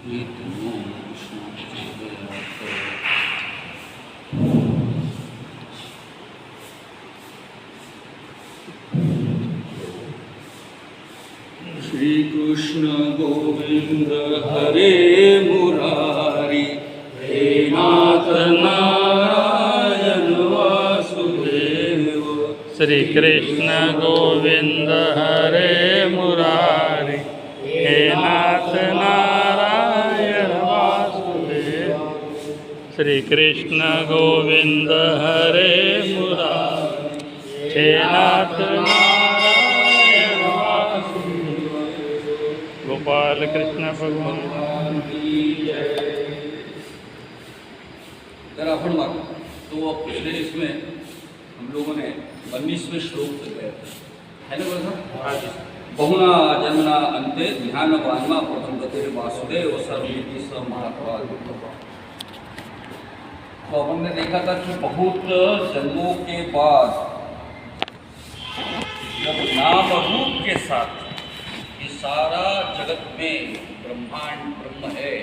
श्री कृष्ण गोविंद हरे मुरारी हे नाथ नारायण वासुदेव। श्री कृष्ण गोविंद हरे मुरारी हे नाथ नारायण वासुदेव। श्री कृष्ण गोविंद हरे मुरारी हे नाथ नारायण वासुदेव। गोपाल कृष्ण भगवान की जय। अगर आपण मागो तो पिछले इसमें हम लोगों ने 19वें श्लोक तक गए है ना बोला बहुना जन्मना अंते ध्यान वान्मा प्रबंधते वासुदेव सर्वमिति स महात्मा। तो हमने देखा था कि बहुत जन्मों के बाद जब नाम रूप के साथ ये सारा जगत में ब्रह्मांड ब्रह्म है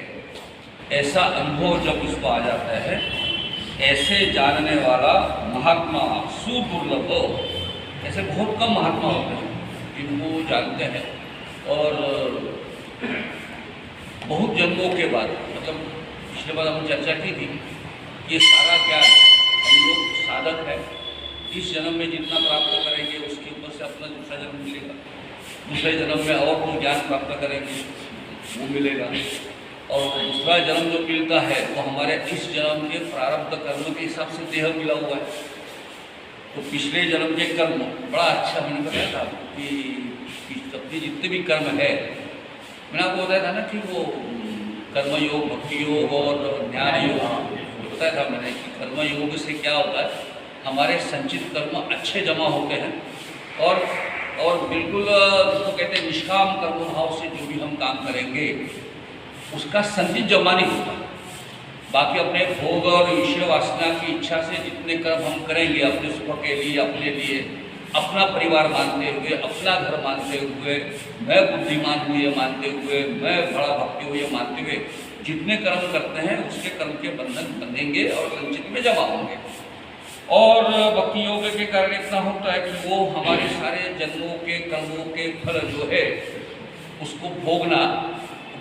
ऐसा अनुभव जब उसको आ जाता है, ऐसे जानने वाला महात्मा सुदुर्लभ, ऐसे बहुत कम महात्मा होते हैं जिनको जानते हैं। और बहुत जन्मों के बाद मतलब पिछले बार हमने चर्चा की थी कि ये सारा ज्ञान हम लोग साधक है, इस जन्म में जितना प्राप्त करेंगे उसके ऊपर से अपना दूसरा जन्म मिलेगा, दूसरे जन्म में और कुछ ज्ञान प्राप्त करेंगे वो मिलेगा, और दूसरा जन्म जो मिलता है वो हमारे इस जन्म के प्रारब्ध कर्म के हिसाब से देह मिला हुआ है। तो पिछले जन्म के कर्म बड़ा अच्छा मैंने बताया था कि सबके जितने भी कर्म है मैंने आपको बताया था ना कि वो कर्मयोग, भक्ति योग और ज्ञान योग बताया था मैंने कि कर्म योग से क्या होता है, हमारे संचित कर्म अच्छे जमा होते हैं और बिल्कुल जिसको कहते हैं निष्काम कर्म भाव से जो भी हम काम करेंगे उसका संचित जमा नहीं होता। बाकी अपने भोग और विषय वासना की इच्छा से जितने कर्म हम करेंगे अपने सुख के लिए, अपने लिए, अपना परिवार मानते हुए, अपना घर मानते हुए, मैं बुद्धिमान हूँ ये मानते हुए, मैं बड़ा भक्ति हूँ ये मानते हुए जितने कर्म करते हैं उसके कर्म के बंधन बंधेंगे और संचित में जमा होंगे। और भक्ति योग के कारण इतना होता है कि वो हमारे सारे जन्मों के कर्मों के फल जो है उसको भोगना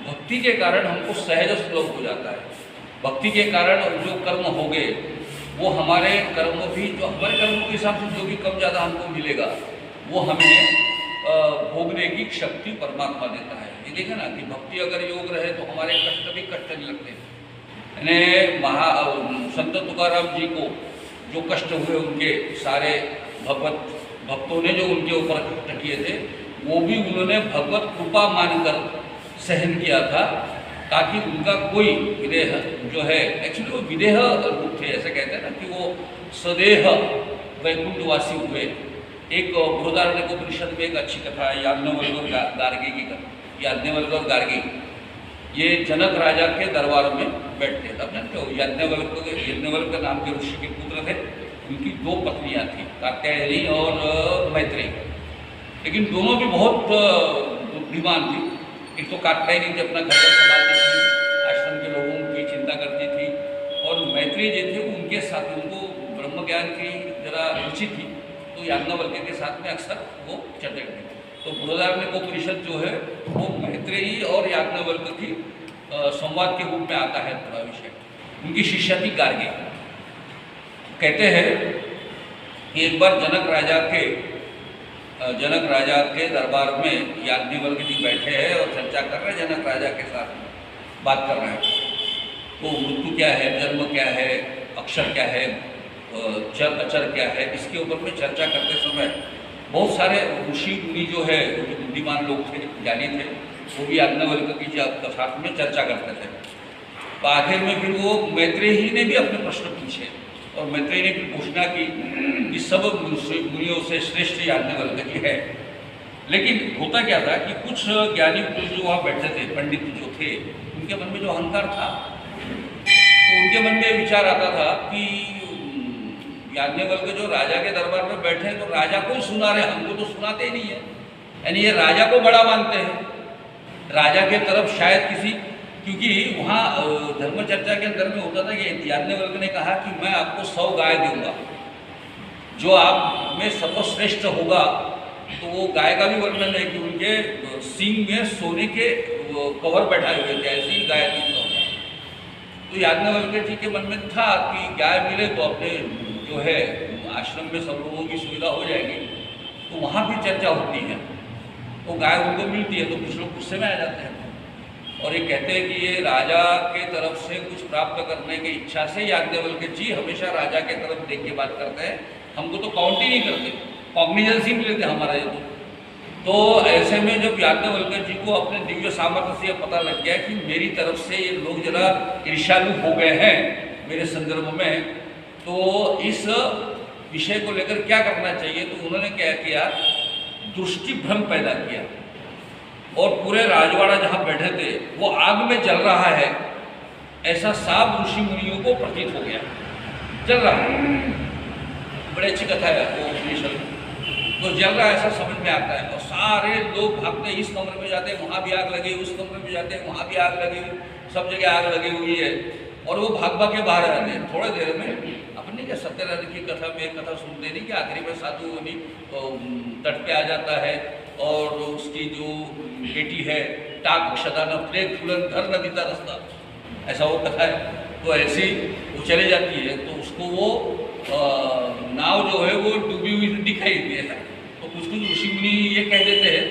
भक्ति के कारण हमको सहज सुलभ हो जाता है। भक्ति के कारण जो कर्म हो गए वो हमारे कर्म भी जो हमारे कर्मों के हिसाब से जो भी कम ज़्यादा हमको मिलेगा वो हमें भोगने की शक्ति परमात्मा देता है। ये देखा ना कि भक्ति अगर योग रहे तो हमारे कष्ट भी कष्ट नहीं लगते। यानी संत तुकाराम जी को जो कष्ट हुए उनके सारे भक्तों ने जो उनके ऊपर कष्ट किए थे वो भी उन्होंने भगवत कृपा मानकर सहन किया था ताकि उनका कोई विदेह जो है, एक्चुअली वो विदेह रूप थे, ऐसे कहते हैं ना कि वो सदेह वैकुंठवासी हुए। एक बृहदारण्यक उपनिषद में एक अच्छी कथा है याज्ञवल्क्य और गार्गी की कथा। याज्ञवल्क्य और गार्गी ये जनक राजा के दरबार में बैठते थे। अब जानते हो याज्ञवल्क्य नाम के ऋषि के पुत्र थे, उनकी 2 पत्नियाँ थी, कात्यायनी और मैत्रेयी, लेकिन दोनों भी बहुत बुद्धिमान थी। एक तो कात्यायनी थी अपना घर संभालती थी, आश्रम के लोगों की चिंता करती थी, और मैत्रेयी जो थे उनके साथ उनको ब्रह्म ज्ञान की जरा रुचि थी तो याज्ञवल्क्य के साथ में अक्सर वो चर्चा करती थी। तो बृहदारण्यक उपनिषद जो है वो मैत्रेयी और याज्ञवल्क्य की संवाद के रूप में आता है पूरा विषय। उनकी शिष्या थी गार्गी। कहते हैं कि एक बार जनक राजा के दरबार में याज्ञवल्क्य जी बैठे हैं और चर्चा कर रहे हैं, जनक राजा के साथ बात कर रहे हैं। तो मृत्यु क्या है, जन्म क्या है, अक्षर क्या है, चर अचर क्या है, इसके ऊपर में चर्चा करते समय बहुत सारे ऋषि मुनि जो है जो बुद्धिमान लोग थे, ज्ञानी थे, वो भी याज्ञवल्क्य की साथ में चर्चा करते थे। तो आखिर में फिर वो मैत्रेयी ने भी अपने प्रश्न पूछे और मैत्रेयी ने फिर घोषणा की कि सब मुनियों से श्रेष्ठ याज्ञवल्क्य की है। लेकिन होता क्या था कि कुछ ज्ञानी पुरुष जो वहाँ बैठे थे, पंडित जो थे, उनके मन में जो अहंकार था तो उनके मन में विचार आता था कि याज्ञवल्क्य जो राजा के दरबार में बैठे हैं तो राजा को ही सुना रहे, हमको तो सुनाते ही नहीं है। यानी ये राजा को बड़ा मानते हैं, राजा के तरफ शायद किसी क्योंकि वहाँ धर्म चर्चा के अंदर में होता था कि याज्ञवल्क्य ने कहा कि मैं आपको 100 गाय दूंगा, जो आप में सर्वश्रेष्ठ होगा। तो वो गाय का भी वर्णन है कि उनके सींग में सोने के कवर बैठाए हुए थे, ऐसी गाय थी। तो याज्ञवल्क्य जी के मन में था कि गाय मिले तो अपने जो है आश्रम में सब लोगों की सुविधा हो जाएगी। तो वहाँ भी चर्चा होती है, तो गाय उनको मिलती है तो कुछ लोग गुस्से में आ जाते हैं और ये कहते हैं कि ये राजा के तरफ से कुछ प्राप्त करने की इच्छा से याज्ञवल्क्य जी हमेशा राजा के तरफ देख के बात करते हैं, हमको तो काउंट ही नहीं करते, कॉग्निजेंस ही मिलते हमारा ये तो ऐसे में जब याज्ञवल्क्य जी को अपने दिव्य सामर्थ्य से पता लग गया कि मेरी तरफ से ये लोग जरा ईर्ष्यालु हो गए हैं मेरे संदर्भ में, तो इस विषय को लेकर क्या करना चाहिए, तो उन्होंने क्या किया, दृष्टि भ्रम पैदा किया और पूरे राजवाड़ा जहाँ बैठे थे वो आग में जल रहा है ऐसा साफ ऋषि मुनियों को प्रतीत हो गया, जल रहा है। बड़ी अच्छी कथा है वो उपनिषद, तो जल रहा है ऐसा समझ में आता है और सारे लोग भागते, इस कमरे में जाते हैं वहाँ भी आग लगी, उस कमरे में जाते हैं वहाँ भी आग लगी, सब जगह आग लगी हुई है और वो भाग भाग के बाहर आते हैं। थोड़ी देर में अपनी क्या सत्यनारायण की कथा में एक कथा सुनते नहीं कि आखिरी में साधु अभी तट पे आ जाता है और उसकी जो बेटी है टाक क्षदान प्लेग फूलन धर नदीता रास्ता, ऐसा वो कथा है। तो ऐसी वो चले जाती है तो उसको वो नाव जो है वो डूबी हुई दिखाई दी है। तो कुछ कुछ ऋषि मुनि ये कह देते हैं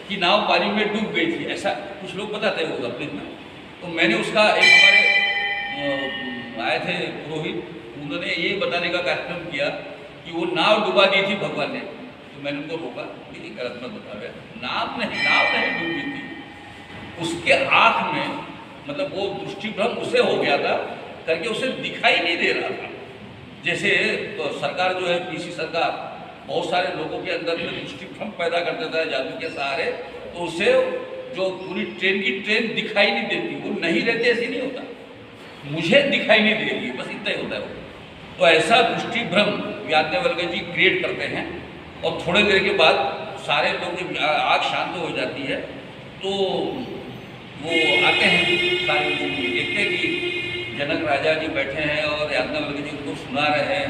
कि नाव पानी में डूब गई थी, ऐसा कुछ लोग बताते हैं वो अपने में। तो मैंने उसका एक हमारे आए थे पुरोहित, उन्होंने ये बताने का कार्यक्रम किया कि वो नाव डुबा दी थी भगवान ने। तो मैंने उनको रोका कि गलत मत बतावे, नाव नहीं डूबी थी, उसके आँख में मतलब वो दृष्टि भ्रम उसे हो गया था करके उसे दिखाई नहीं दे रहा था। जैसे तो सरकार जो है पीसी सरकार बहुत सारे लोगों के अंदर में दृष्टि भ्रम पैदा कर देता है जादू के सहारे, तो उसे जो पूरी ट्रेन की ट्रेन दिखाई नहीं देती, वो नहीं रहती ऐसी नहीं होता, मुझे दिखाई नहीं देगी, बस इतना ही होता है वो। तो ऐसा दृष्टि भ्रम याज्ञवल्क्य जी क्रिएट करते हैं और थोड़ी देर के बाद सारे लोग जब आग शांत हो जाती है तो वो आते हैं, सारे देखते हैं कि जनक राजा जी बैठे हैं और याज्ञवल्क्य जी उनको सुना रहे हैं,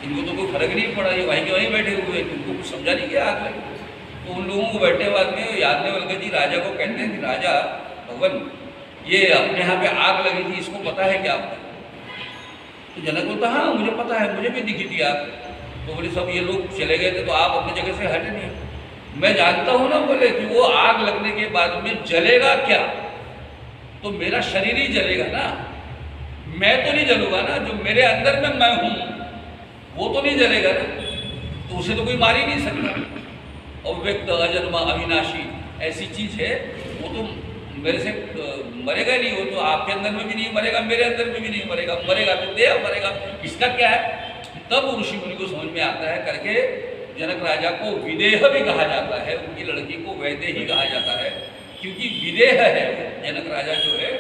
इनको तो कोई फर्क नहीं पड़ा, ये वहीं के वहीं बैठे हुए हैं, इनको कुछ समझा नहीं गया आग लगी। तो उन लोगों को बैठे बाद में याज्ञवल्क्य जी राजा को कहते हैं कि राजा भगवान ये अपने यहाँ पे आग लगी थी, इसको पता है क्या आपको? तो जनक बोलता हाँ मुझे पता है, मुझे भी दिखी थी आग। तो बोले सब ये लोग चले गए थे तो आप अपनी जगह से हटे नहीं, मैं जानता हूँ ना बोले कि वो आग लगने के बाद में जलेगा क्या, तो मेरा शरीर ही जलेगा ना, मैं तो नहीं जलूंगा ना, जो मेरे अंदर में मैं हूँ वो तो नहीं जलेगा ना, तो उसे तो कोई मार ही नहीं सकता। और व्यक्त अजन्मा अविनाशी ऐसी चीज है, वो तो मेरे से मरेगा नहीं, वो तो आपके अंदर में भी नहीं मरेगा, मेरे अंदर में भी नहीं मरेगा, मरेगा तो देह मरेगा, इसका क्या है। तब ऋषि मुनि को समझ में आता है करके जनक राजा को विदेह भी कहा जाता है, उनकी लड़की को वैदेही कहा जाता है, क्योंकि विदेह है जनक राजा जो है,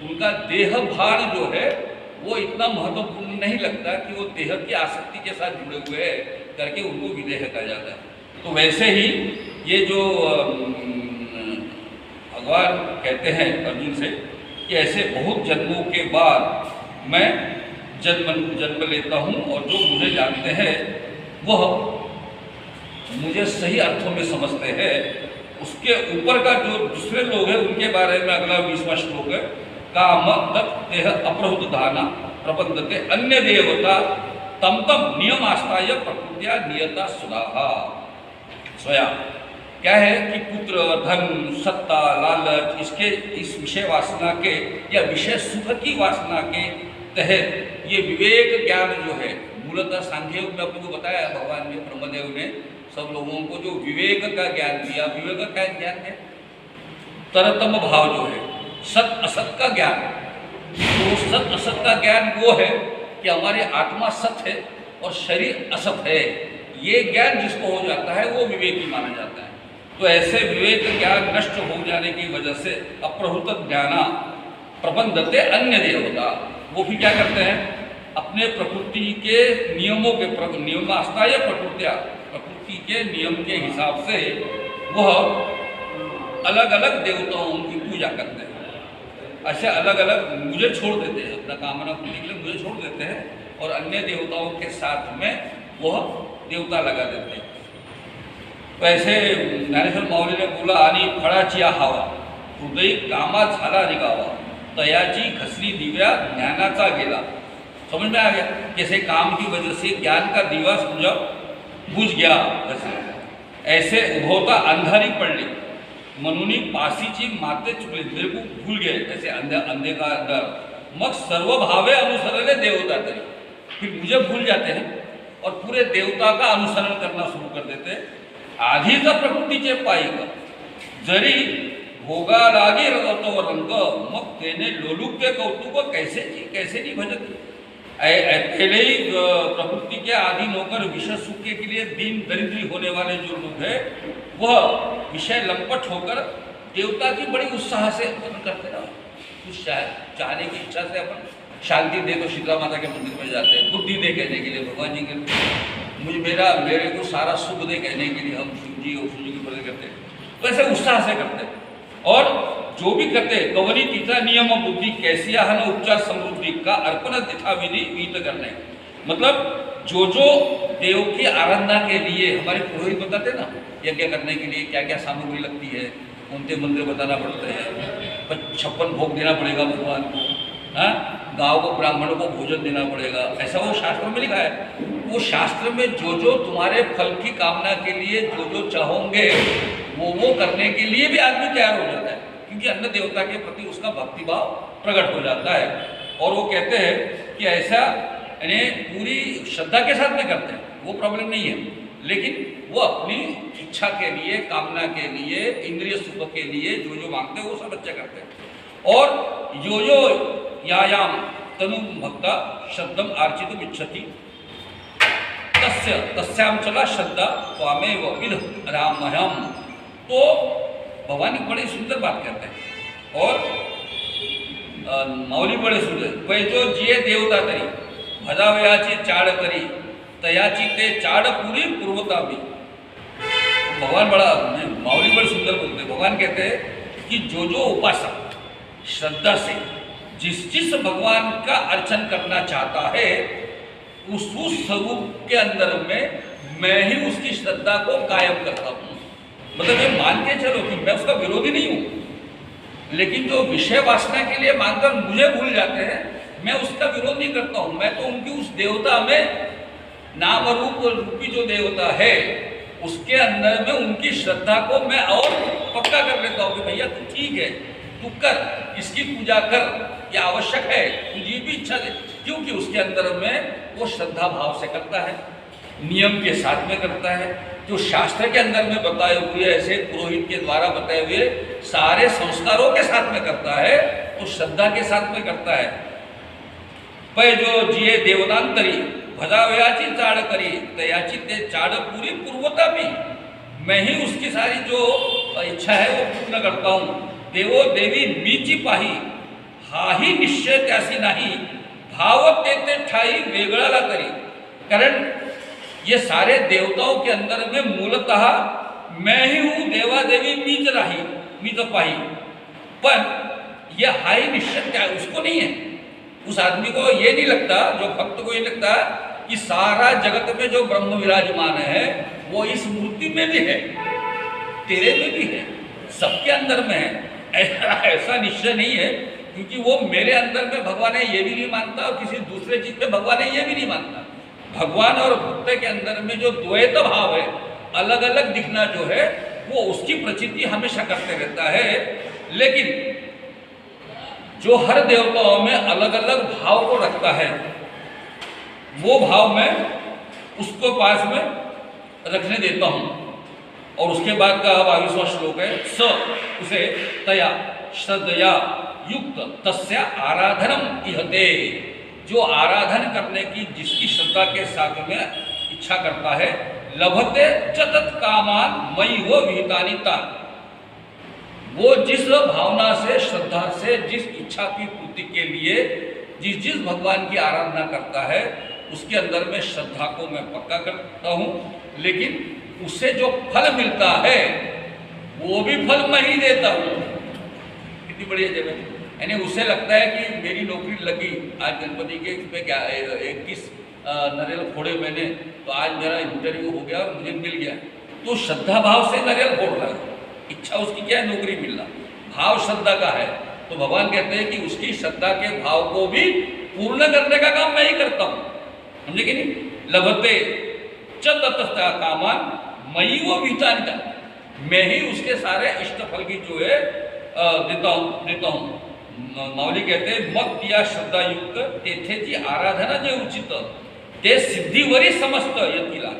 उनका देह भान जो है वो इतना महत्वपूर्ण नहीं लगता कि वो देह की आसक्ति के साथ जुड़े हुए हैं करके उनको विदेह कहा जाता है। तो वैसे ही ये जो भगवान कहते हैं अर्जुन से कि ऐसे बहुत जन्मों के बाद मैं जन्म लेता हूँ और जो मुझे जानते हैं वह मुझे सही अर्थों में समझते हैं। उसके ऊपर का जो दूसरे लोग हैं उनके बारे में अगला 20वां श्लोक है, काम देह अपहृत धाना प्रबंधते अन्य देवता तम तम नियम आस्थाय प्रकृतिया नियता सुधाहा। स्वया क्या है कि पुत्र धन सत्ता लालच इसके इस विषय वासना के या विषय सुख की वासना के तहत ये विवेक ज्ञान जो है, मूलतः सांख्य योग में अपने को बताया भगवान ने ब्रह्मदेव ने सब लोगों को जो विवेक का ज्ञान दिया। विवेक का ज्ञान है तरतम भाव जो है, सत असत का ज्ञान। तो सत असत का ज्ञान वो है कि हमारी आत्मा सत है और शरीर असत है, ये ज्ञान जिसको हो जाता है वो विवेकी माना जाता है। तो ऐसे विवेक ज्ञान नष्ट हो जाने की वजह से अप्रहुत ज्ञाना प्रबंधते अन्य देवता, वो भी क्या करते हैं अपने प्रकृति के नियमों के नियमास्ताय प्रकृतिया, प्रकृति के नियम के हिसाब से वह अलग अलग देवताओं की पूजा करते हैं। ऐसे अलग अलग मुझे छोड़ देते हैं, अपना कामना पूर्ति के लिए मुझे छोड़ देते हैं और अन्य देवताओं के साथ में वह देवता लगा देते हैं। तो ऐसे ज्ञानेश्वर माऊली ने बोला, आणि फळाची हवा हृदय कामा झाला निघावा, तयाची घसरी दिव्या ज्ञानाचा गेला। समझ में आ गया? कैसे काम की वजह से ज्ञान का दिवा बुझ गया, ऐसे उभवता अंधारी पडली, म्हणून पासीची माते चुकले, मेरे को भूल गए, ऐसे अंधे का अंधार, मग सर्व भावे अनुसरले देवता तरी, फिर मुझे भूल जाते हैं और पूरे देवता का अनुसरण करना शुरू कर देते हैं। आधीच प्रकृतीचे पायिक जरी भोगा लागे तो रंग, मग तेने लोलुप्य कौतुक कैसे नहीं भजत। पहले ही प्रकृति के आधीन होकर विषय सुख के लिए दीन दरिद्री होने वाले जो लोग हैं, वह विषय लंपट होकर देवता की बड़ी उत्साह से अपन करते ना, कुछ चाहने की इच्छा से अपन शांति दे तो शीतला माता के मंदिर में जाते हैं, बुद्धि दे कहने के लिए, भगवान जी के मेरे को सारा सुख दे कहने के लिए हम शिव जी और शिव जी की पूजा करते हैं। तो ऐसे उत्साह से करते हैं। और जो भी करते कवरी तीता नियम बुद्धि कैसी हन उपचार समृद्धि का अर्पण दिखा विधि वीत करने, मतलब जो देव की आराधना के लिए हमारे पुरोहित बताते ना, यज्ञ करने के लिए क्या क्या सामग्री लगती है, उनके मंदिर बताना पड़ते हैं, 56 भोग देना पड़ेगा भगवान को, हाँ, गाँव को ब्राह्मणों को भोजन देना पड़ेगा, ऐसा वो शास्त्र में लिखा है। वो शास्त्र में जो तुम्हारे फल की कामना के लिए जो चाहोगे वो करने के लिए भी आदमी तैयार हो जाता है, क्योंकि अन्न देवता के प्रति उसका भक्तिभाव प्रकट हो जाता है। और वो कहते हैं कि ऐसा यानी पूरी श्रद्धा के साथ में करते हैं, वो प्रॉब्लम नहीं है, लेकिन वो अपनी इच्छा के लिए, कामना के लिए, इंद्रिय सुख के लिए जो मांगते हैं वो सब अच्छे करते हैं। और जो यायाम तनु भक्ता शब्दम आर्चितुम इच्छति तस्याम चला श्रद्धा त्वामेव विद रामहम। तो भगवान बड़ी सुंदर बात कहते हैं और माऊली बड़े सुंदर, वह जो जिये देवता तरी भजावयाची चाड़ करी तयाची ते चाड़ पूरी पूर्वता भी। भगवान बड़ा माऊली बड़े सुंदर बोलते हैं। भगवान कहते हैं कि जो उपासक श्रद्धा से जिस भगवान का अर्चन करना चाहता है, उस स्वरूप के अंदर में मैं ही उसकी श्रद्धा को कायम करता हूँ। मतलब ये मान के चलो कि मैं उसका विरोधी नहीं हूँ, लेकिन जो विषय वासना के लिए मानकर मुझे भूल जाते हैं, मैं उसका विरोध नहीं करता हूँ। मैं तो उनकी उस देवता में नाम रूप रूपी जो देवता है उसके अंदर में उनकी श्रद्धा को मैं और पक्का कर लेता हूँ कि भैया तू ठीक है, तू कर, इसकी पूजा कर, ये आवश्यक है, तुझे भी इच्छा दे, क्योंकि उसके अंदर में वो श्रद्धा भाव से करता है, नियम के साथ में करता है, जो शास्त्र के अंदर में बताए हुए ऐसे पुरोहित के द्वारा बताए हुए सारे संस्कारों के साथ में करता है, तो श्रद्धा के साथ में करता है। पै जो जिये देवतांतरी भजावयाची चाड़ करी तयाची ते चाड़ पूरी पूर्वता भी, मैं ही उसकी सारी जो इच्छा है वो पूर्ण करता हूँ। देवो देवी मीची पाही हाही निश्चय त्यासी नाही, भाव ते ठाई वेगळाला तरी। कारण ये सारे देवताओं के अंदर में मूलतः मैं ही हूँ, देवा देवी मीच राही मीच पाही, पर यह हाई निश्चय क्या उसको नहीं है। उस आदमी को ये नहीं लगता, जो भक्त को ये लगता कि सारा जगत में जो ब्रह्म विराजमान है वो इस मूर्ति में भी है, तेरे में भी है, सबके अंदर में है। ऐसा निश्चय नहीं है, क्योंकि वो मेरे अंदर में भगवान है ये भी नहीं मानता और किसी दूसरे चीज में भगवान है ये भी नहीं मानता। भगवान और भक्त के अंदर में जो द्वैत भाव है, अलग अलग दिखना जो है, वो उसकी प्रचिति हमेशा करते रहता है। लेकिन जो हर देवताओं में अलग अलग भाव को रखता है, वो भाव मैं उसको पास में रखने देता हूँ। और उसके बाद का 22वां श्लोक है, स उसे तया श्रद्धया युक्त तस्या आराधनम इहते, जो आराधन करने की जिसकी श्रद्धा के साथ में इच्छा करता है, लभते चतत कामान मई वो विहितानि तान। वो जिस भावना से, श्रद्धा से, जिस इच्छा की पूर्ति के लिए जिस भगवान की आराधना करता है, उसके अंदर में श्रद्धा को मैं पक्का करता हूँ, लेकिन उससे जो फल मिलता है वो भी फल मैं ही देता हूँ। कितनी बढ़िया जगह। यानी उसे लगता है कि मेरी नौकरी लगी, आज गणपति के इसमें 21 नारियल फोड़े मैंने, तो आज मेरा इंटरव्यू हो गया और मुझे मिल गया। तो श्रद्धा भाव से नारियल फोड़ रहा है, इच्छा उसकी क्या है, नौकरी मिलना, भाव श्रद्धा का है। तो भगवान कहते हैं कि उसकी श्रद्धा के भाव को भी पूर्ण करने का काम मैं ही करता हूँ, समझे कि नहीं। लभते चतुर्था कामान मई वो विचारिता, मैं ही उसके सारे इष्ट फल की जो है देता हूँ। माऊली कहते हैं मग या श्रद्धा युक्त तेथे जी आराधना जे उचित ते सिद्धीवरी समस्त यतिला,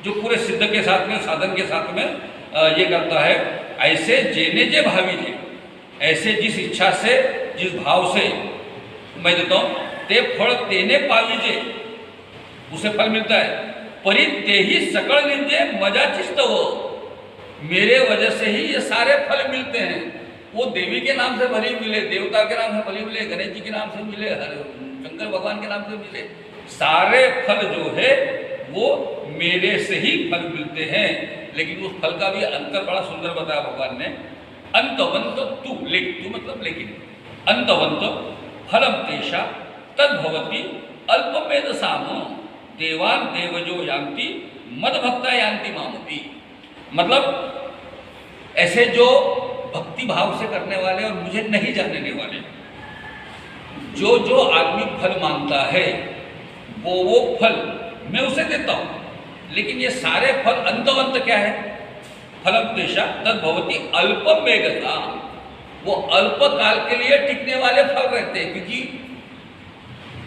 जो पूरे सिद्ध के साथ में, साधन के साथ में ये करता है। ऐसे जेने जे भावी जे, ऐसे जिस इच्छा से, जिस भाव से मैं देता हूँ, ते फल तेने पावी जे, उसे फल मिलता है। परि ते ही सकल निंदे मजा चिस्त हो, मेरे वजह से ही ये सारे फल मिलते हैं। वो देवी के नाम से भले मिले, देवता के नाम से भले मिले, गणेश जी के नाम से मिले, शंकर भगवान के नाम से मिले, सारे फल जो है वो मेरे से ही फल मिलते हैं। लेकिन उस फल का भी अंतर बड़ा सुंदर बताया भगवान ने। अंतवंत तू, तू मतलब लेकिन, अंतवंत फलम तेषा तद्भवती अल्पमेध सामो देवान देवजो यान्ति मद भक्ता यान्ति मामती। मतलब ऐसे जो भक्ति भाव से करने वाले और मुझे नहीं जानने वाले, जो जो आदमी फल मांगता है वो फल मैं उसे देता हूँ। लेकिन ये सारे फल अंतवंत क्या है, फलम तेषा तद्भवती अल्पम वेगता, वो अल्प काल के लिए टिकने वाले फल रहते हैं। क्योंकि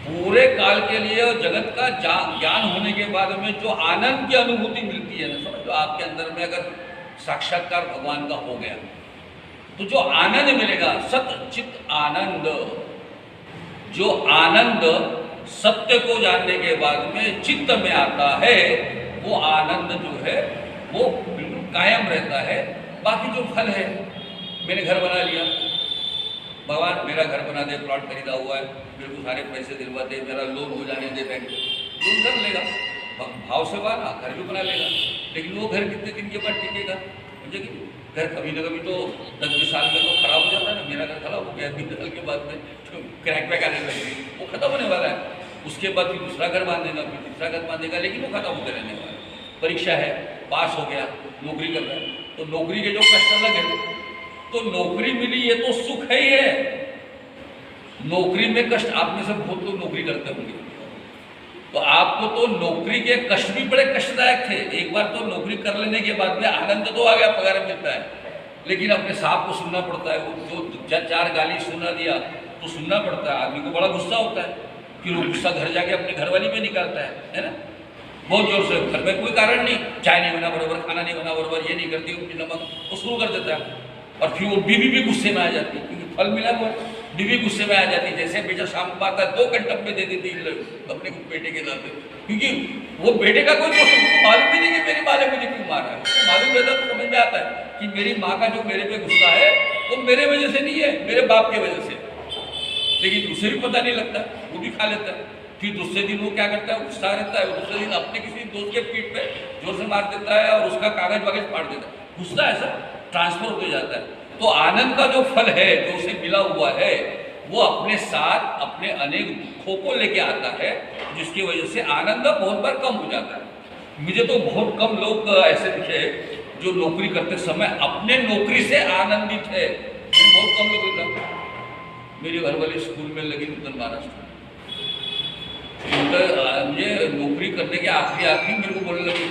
पूरे काल के लिए और जगत का ज्ञान होने के बाद में जो आनंद की अनुभूति मिलती है ना, समझ लो आपके अंदर में अगर साक्षात्कार भगवान का हो गया तो जो आनंद मिलेगा, सत चित आनंद, जो आनंद सत्य को जानने के बाद में चित्त में आता है, वो आनंद जो है वो बिल्कुल कायम रहता है। बाकी जो फल है, मैंने घर बना लिया, भगवान मेरा घर बना दे, प्लॉट खरीदा हुआ है, मेरे को सारे पैसे दिलवा दे, मेरा लोन हो जाने दे, बैंक लोन कर लेगा, भाव से बना घर भी बना लेगा। लेकिन वो घर कितने दिन के बाद टिकेगा, मुझे कि घर कभी ना कभी तो 10-20 साल में तो खराब हो जाता है ना। मेरा घर खराब हो गया 20 साल के बाद में तो क्रैक बैक आने लगेगी, वो खत्म होने वाला है। उसके बाद फिर दूसरा घर बांधेगा, फिर तीसरा घर बांधेगा, लेकिन वो खत्म होते रहने वाला है। परीक्षा है, पास हो गया, नौकरी कर रहा है, तो नौकरी के जो कष्ट अलग है, तो नौकरी मिली ये तो सुख है ही है। नौकरी में कष्ट, आप में से बहुत लोग नौकरी करते होंगे, तो आपको तो नौकरी के कष्ट भी बड़े कष्टदायक थे। एक बार तो नौकरी कर लेने के बाद में आनंद तो आ गया, पगार मिलता है, लेकिन अपने साहब को सुनना पड़ता है। वो जो 4 गाली सुना दिया तो सुनना पड़ता है, आदमी को बड़ा गुस्सा होता है। फिर वो गुस्सा घर जाके अपनी घरवाली में निकालता है ना, बहुत जोर से। घर में कोई कारण नहीं, चाय नहीं बना बराबर, खाना नहीं बना बराबर, ये नहीं करती, नमक वो शुरू कर देता है। और फिर वो बीवी भी गुस्से में आ जाती है, क्योंकि फल मिला वो, बीवी गुस्से में आ जाती है। जैसे बेटा शाम को आता है 2 घंटे में दे देती अपने बेटे के साथ, क्योंकि वो बेटे का कोई दोष उसको मालूम ही नहीं कि मेरी माँ ने मुझे क्यों मारा है। उसको मालूम रहता तो समझ में आता है कि मेरी माँ का जो मेरे पे गुस्सा है वो मेरे वजह से नहीं है, मेरे बाप के वजह से। लेकिन उसे भी पता नहीं लगता, वो भी खा लेता है। फिर दूसरे दिन वो क्या करता है, गुस्सा रहता है, दूसरे दिन अपने किसी दोस्त के पीठ पे जोर से मार देता है और उसका कागज वागज फाड़ देता है। गुस्सा ऐसा ट्रांसफर होते जाता है। तो आनंद का जो फल है, जो उसे मिला हुआ है, वो अपने साथ अपने अनेक दुखों को लेके आता है, जिसकी वजह से आनंद बहुत बार कम हो जाता है। मुझे तो बहुत कम लोग ऐसे दिखे जो नौकरी करते समय अपने नौकरी से आनंदित है। बहुत कम लोग होता। मेरी घर वाली स्कूल में लगी नूतन महाराष्ट्र, मुझे नौकरी करने के आखिरी मेरे को बोलने लगी,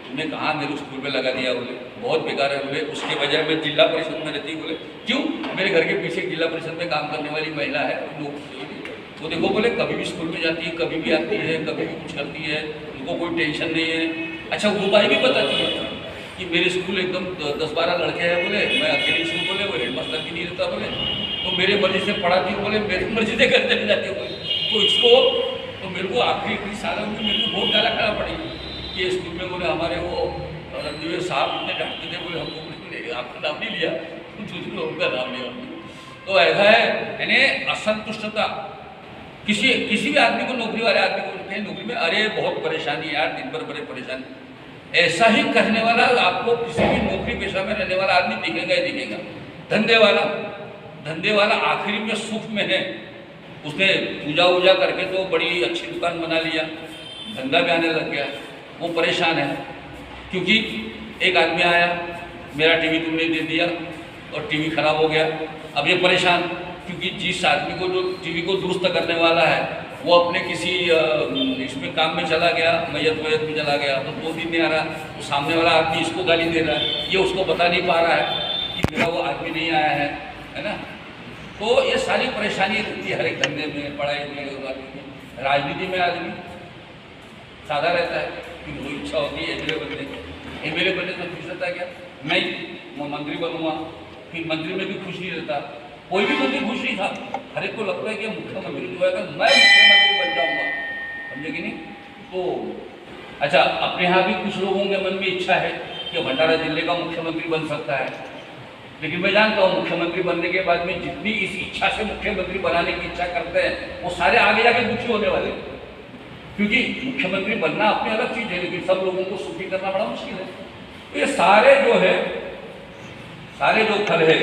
तुमने कहाँ मेरे स्कूल में लगा दिया, बोले बहुत बेकार है, बोले उसके बजाय मैं जिला परिषद में रहती। बोले क्यों, मेरे घर के पीछे जिला परिषद में काम करने वाली महिला है, वो देखो बोले कभी भी स्कूल में जाती है, कभी भी आती है, कभी भी कुछ करती है, उनको कोई टेंशन नहीं है। अच्छा वो भाई भी बताती है कि मेरे स्कूल एकदम 10-12 लड़के हैं, बोले मैं अकेली स्कूल, बोले वो हेडमास्टर भी नहीं रहता, बोले तो मेरे मर्जी से पढ़ाती हूँ, बोले मेरी मर्जी से घर चली जाती हूँ। तो इसको तो मेरे को आखिरी सालों में मेरे को बहुत गाला खाना पड़ी कि स्कूल में बोले हमारे वो रणजीत साहब इतने डांटते थे, बोले हमको आपका नाम नहीं लिया, दूसरे लोगों का नाम लिया। तो ऐसा है, यानी असंतुष्टता किसी भी आदमी को, नौकरी वाले आदमी को कहीं नौकरी में अरे बहुत परेशानी यार, दिन भर बड़े परेशानी, ऐसा ही कहने वाला आपको किसी भी नौकरी पेशा में रहने वाला आदमी दिखेगा ही दिखेगा। धंधे वाला धंधे वाला आखिरी में सुख में है, उसने पूजा वूजा करके तो बड़ी अच्छी दुकान बना लिया, धंधा भी आने लग गया, वो परेशान है क्योंकि एक आदमी आया, मेरा टीवी तुमने दे दिया और टीवी खराब हो गया। अब ये परेशान क्योंकि जिस आदमी को जो टीवी को दुरुस्त करने वाला है वो अपने किसी इसमें काम में चला गया, मैयत में चला गया, तो 2 दिन नहीं आ रहा, तो सामने वाला आदमी इसको गाली दे रहा है, ये उसको बता नहीं पा रहा है कि मेरा वो आदमी नहीं आया है ना। तो ये सारी परेशानी रहती है हर एक धंधे में, पढ़ाई में, राजनीति में आदमी सादा रहता है कि मुझे इच्छा होती है एमएलए बनने तो खुश रहता है क्या, मैं मंत्री बनूंगा, फिर मंत्री में भी खुश नहीं रहता, कोई भी मंत्री खुश नहीं था, हर एक को लगता है कि मुख्यमंत्री जो है मैं मुख्यमंत्री बन जाऊंगा, समझे कि नहीं। तो अच्छा, अपने यहाँ भी कुछ लोगों के मन में इच्छा है कि भंडारा जिले का मुख्यमंत्री बन सकता है, लेकिन मैं जानता हूँ मुख्यमंत्री बनने के बाद में जितनी इस इच्छा से मुख्यमंत्री बनाने की इच्छा करते हैं वो सारे आगे जाके दुखी होने वाले, क्योंकि मुख्यमंत्री बनना अपनी अलग चीज़ है, लेकिन सब लोगों को सुखी करना बड़ा मुश्किल है। तो ये सारे जो फल है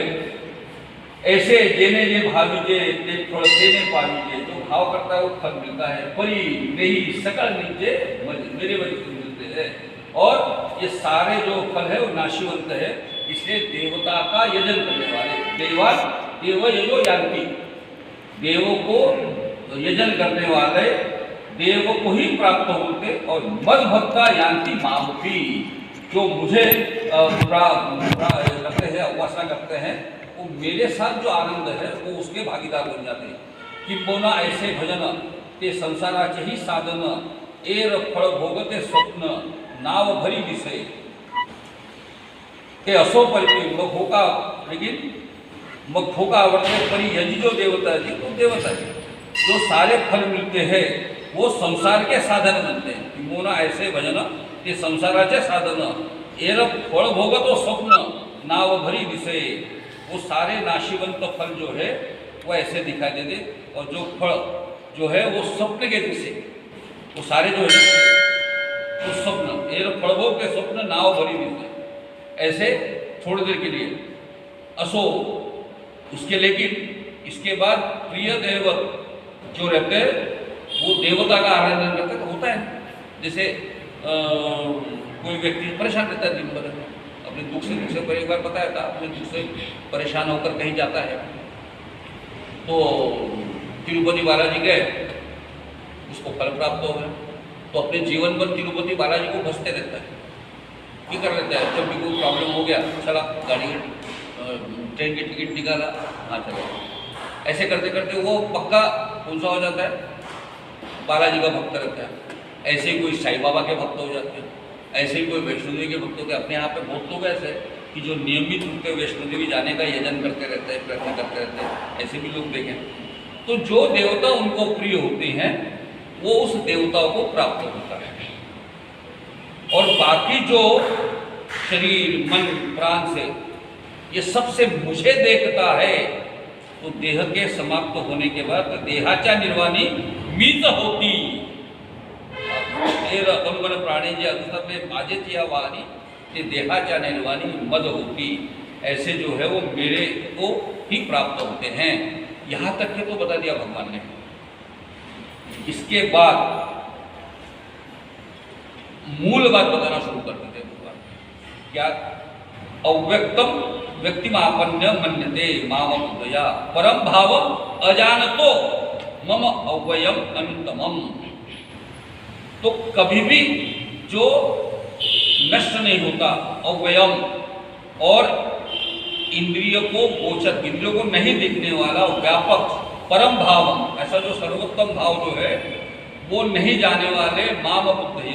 ऐसे जेने जे भावीजे ते थोड़ा देने पावीजे, जो भाव करता है वो फल मिलता है, परी नहीं सकल नीचे मेरे वजह मिलते हैं। और ये सारे जो फल है वो नाशीवंत है, इसलिए देवता का यजन करने वाले देव यजो यान्ति, देवों को यजन करने वाले देव को ही प्राप्त होते, और मद भक्ता यान्ति मामुखी, जो मुझे करते हैं, उपासना करते हैं, वो मेरे साथ जो आनंद है वो उसके भागीदार बन जाते हैं। किंबहुना ऐसे भजन ते संसाराचे ही साधन, एर फळ भोगते स्वप्न नाव भरी विषय, ते असो परिपी मग होका, लेकिन मग होका आवडते परी यजी जो देवता जी, तो देवता जी जो सारे फल मिलते हैं वो संसार के साधन बनते हैं। किंबहुना ऐसे भजन ते संसाराचे साधन, एर फळ भोगतो स्वप्न नाव भरी विषय, वो सारे नाशीवंत फल जो है वो ऐसे दिखाई देते, और जो फल जो है वो स्वप्न के जैसे, वो सारे जो है वो स्वप्न, एर फल भोग के स्वप्न नाव भरी विषय, ऐसे थोड़ी देर के लिए असो उसके, लेकिन इसके बाद प्रिय देवत जो रहते हैं वो देवता का आराधना करते हैं। तो होता है जैसे कोई व्यक्ति परेशान रहता है दिन भर, अपने दुख से पर एक बार बताया था, अपने दुख से परेशान होकर कहीं जाता है तो तिरुपति बालाजी गए, उसको फल प्राप्त हो गया, तो अपने जीवन भर तिरुपति बालाजी को भजते रहता है, ये कर लेता है। जब भी कोई प्रॉब्लम हो गया चला गाड़ी ट्रेन की टिकट निकाला, हाँ चलो, ऐसे करते करते वो पक्का कौन सा हो जाता है, बालाजी का भक्त रहता है। ऐसे ही कोई साईं बाबा के भक्त हो जाते हैं, ऐसे ही कोई वैष्णो देवी के भक्त होते हैं। अपने यहाँ पे बहुत लोग ऐसे कि जो नियमित रूप से वैष्णो देवी जाने का यजन करते रहते हैं, प्रयत्न करते रहते हैं, ऐसे भी लोग देखें। तो जो देवता उनको प्रिय होते हैं वो उस देवताओं को प्राप्त होता है, और बाकी जो शरीर मन प्राण से ये सबसे मुझे देखता है, तो देह के समाप्त होने के बाद देहाच्या निर्वाणी मीच होती, तेर अंगण प्राणी जे अंतर में माझेच या वाणी, ते देहाच्या निर्वाणी मद होती, ऐसे जो है वो मेरे को ही प्राप्त होते हैं। यहाँ तक के तो बता दिया भगवान ने। इसके बाद मूल बात बताना शुरू कर देते हैं भगवान। क्या? अव्यक्तम व्यक्तिमापन्य मन्यते मामम दया परम भाव अजानतो मम अव्ययम अनंतमम। तो कभी भी जो नष्ट नहीं होता, अव्ययम, और इंद्रिय को गोचर, इंद्रियों को नहीं दिखने वाला व्यापक परम भाव, ऐसा जो सर्वोत्तम भाव जो है वो नहीं जाने वाले माम बुद्धय,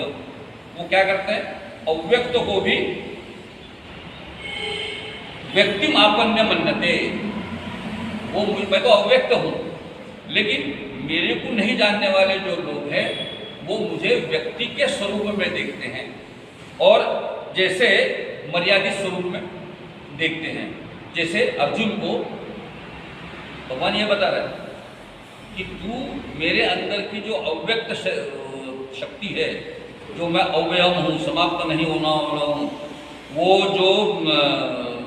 वो क्या करते हैं? अव्यक्त को भी व्यक्तिम आपन्य मन्यते, वो मैं तो अव्यक्त हूँ, लेकिन मेरे को नहीं जानने वाले जो लोग हैं वो मुझे व्यक्ति के स्वरूप में देखते हैं, और जैसे मर्यादित स्वरूप में देखते हैं। जैसे अर्जुन को भगवान ये बता रहे हैं कि तू मेरे अंदर की जो अव्यक्त शक्ति है, जो मैं अव्ययम हूँ, समाप्त नहीं होना वाला हूँ, वो जो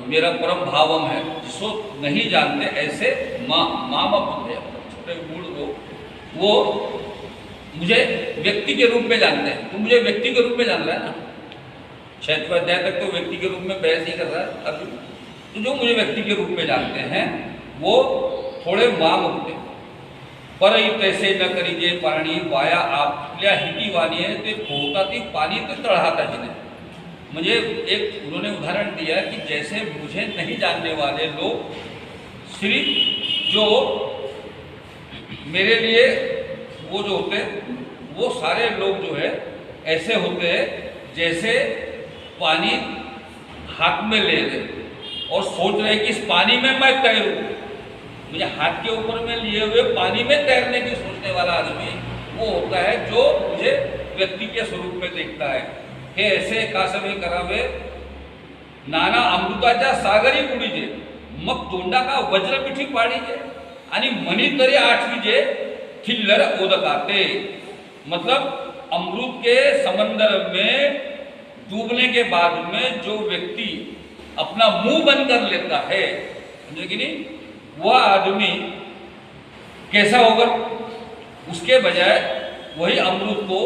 मेरा परम भावम है, जिसको नहीं जानते ऐसे माम बुद्धे, छोटे मूल को वो मुझे व्यक्ति के रूप में जानते हैं। तो मुझे व्यक्ति के रूप में जान रहा है ना, 6वें अध्याय तक तो व्यक्ति के रूप में बहस ही कर रहा है अर्जुन। तो जो मुझे व्यक्ति के रूप में जानते हैं वो थोड़े माम होते, पर तैसे न करीजे पाणी वाया आपल्या हिती वाणी है ते पोहता ती पानी तो चढ़ाता जिन्हें। मुझे एक उन्होंने उदाहरण दिया कि जैसे मुझे नहीं जानने वाले लोग सिर्फ जो मेरे लिए वो जो होते वो सारे लोग जो है ऐसे होते हैं जैसे पानी हाथ में ले ले और सोच रहे कि इस पानी में मैं तैरूं। मुझे हाथ के ऊपर में लिए हुए पानी में तैरने की सोचने वाला आदमी वो होता है जो मुझे व्यक्ति के स्वरूप में देखता है। हे ऐसे कासवे करावे नाना अमृताच्या सागरी बुडीजे, मग तोंडाका वज्र पिठी पाडीजे आणि मनी तरी आठवीजे थिल्लर ओदकाते। मतलब अमृत के समंदर में डूबने के बाद में जो व्यक्ति अपना मुंह बंद कर लेता है, समझे कि नहीं, वह आदमी कैसा होगा? उसके बजाय वही अमृत को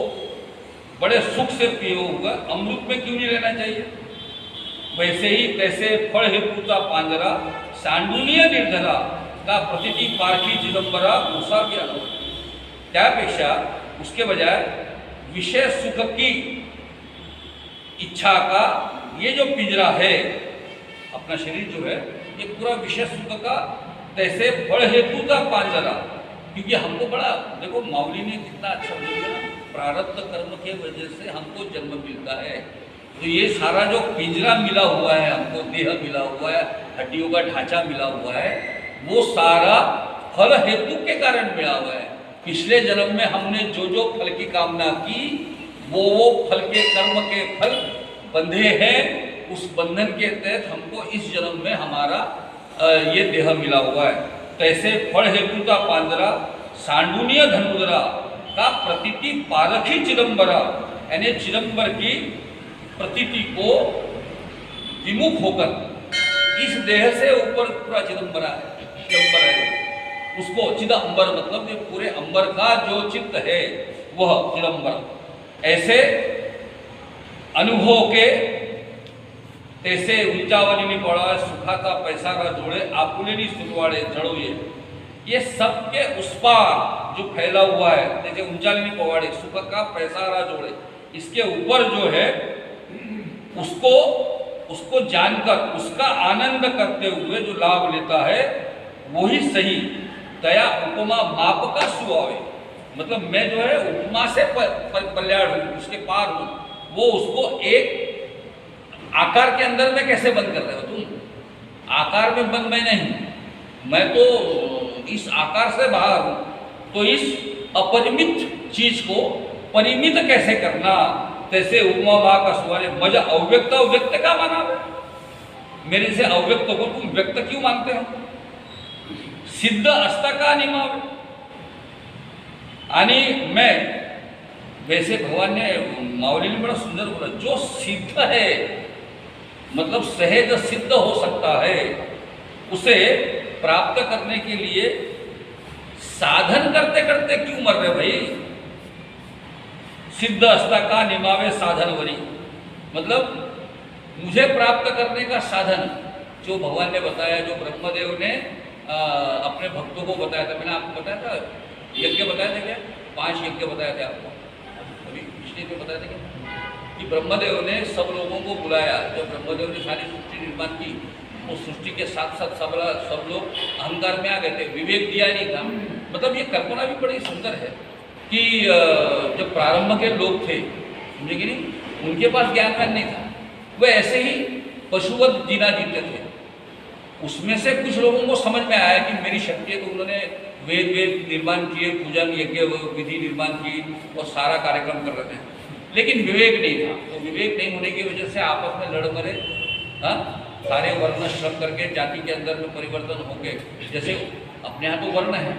बड़े सुख से पिए होगा। अमृत में क्यों नहीं लेना चाहिए? वैसे ही तैसे फल हेतुता पांजरा सांडुनीय निर्धरा का प्रतिथि पारखी चिदंबरा घुसा गया। त्यापेक्षा उसके बजाय विषय सुख की इच्छा का ये जो पिंजरा है, अपना शरीर जो है ये पूरा विषय सुख का तैसे फल हेतु का पांजरा। क्योंकि हमको बड़ा देखो माऊली ने कितना अच्छा बोला ना, प्रारब्ध कर्म के वजह से हमको जन्म मिलता है। तो ये सारा जो पिंजरा मिला हुआ है हमको, देह मिला हुआ है, हड्डियों का ढांचा मिला हुआ है, वो सारा फल हेतु के कारण मिला हुआ है। पिछले जन्म में हमने जो जो फल की कामना की वो फल के कर्म के फल बंधे हैं। उस बंधन के तहत हमको इस जन्म में हमारा ये देह मिला हुआ है। तैसे फल हेतु का पांजरा सांडुनीय धनुधरा का प्रतीति पारखी चिदंबरा, यानी चिदंबर की प्रतीति को विमुख होकर इस देह से ऊपर पूरा चिदंबर है, उसको चिदंबर मतलब ये पूरे अंबर का जो चित्त है वह चिदंबर। ऐसे अनुभव के तैसे उंचावली पड़ा सुखाचा पैसा का जोड़े आपुलेनी सुनवाड़े जड़ोए। ये सब के उस पार जो फैला हुआ है, जैसे ऊंचावली पवाड़े सुख का पैसा का जोड़े, इसके ऊपर जो है उसको जानकर उसका आनंद करते हुए जो लाभ लेता है वही सही दया उपमा माप का सुआवे। मतलब मैं जो है उपमा से कल्याण हूँ, उसके पार हूँ। वो उसको एक आकार के अंदर में कैसे बंद कर रहे हो तुम? आकार में बंद मैं नहीं, मैं तो इस आकार से बाहर हूँ। तो इस अपरिमित चीज को परिमित कैसे करना? तैसे उपमा बा का सुवाले मजा अव्यक्त व्यक्त का माना है। मेरे से अव्यक्त को तुम व्यक्त क्यों मानते हो? सिद्ध असता का निमावे। आणि मैं वैसे भगवान ने मावली ने बड़ा सुंदर बोला, जो सिद्ध है मतलब सहज सिद्ध हो सकता है, उसे प्राप्त करने के लिए साधन करते करते क्यों मर रहे भाई? सिद्ध अस्ता का निमावे साधन वरी, मतलब मुझे प्राप्त करने का साधन जो भगवान ने बताया, जो ब्रह्मदेव ने अपने भक्तों को बताया था। मैंने आपको बताया था, यज्ञ बताया था क्या? 5 यज्ञ बताया था आपको, अभी पिछले में बताया था क्या कि ब्रह्मदेव ने सब लोगों को बुलाया। जब ब्रह्मदेव ने सारी सृष्टि निर्माण की, उस सृष्टि के साथ साथ सब लोग अहंकार में आ गए थे, विवेक दिया नहीं था। मतलब ये कल्पना भी बड़ी सुंदर है कि जब प्रारंभ के लोग थे, समझे कि नहीं, उनके पास ज्ञान नहीं था, वो ऐसे ही पशुवत जीना जीते थे। उसमें से कुछ लोगों को समझ में आया कि मेरी शक्ति है, तो उन्होंने वेद निर्माण किए, पूजन यज्ञ विधि निर्माण की और सारा कार्यक्रम कर रहे थे। लेकिन विवेक नहीं था। तो विवेक नहीं होने की वजह से आपस में लड़ मरे, सारे वर्ण श्रम करके जाति के अंदर में परिवर्तन हो गए। जैसे अपने यहाँ तो वर्ण है,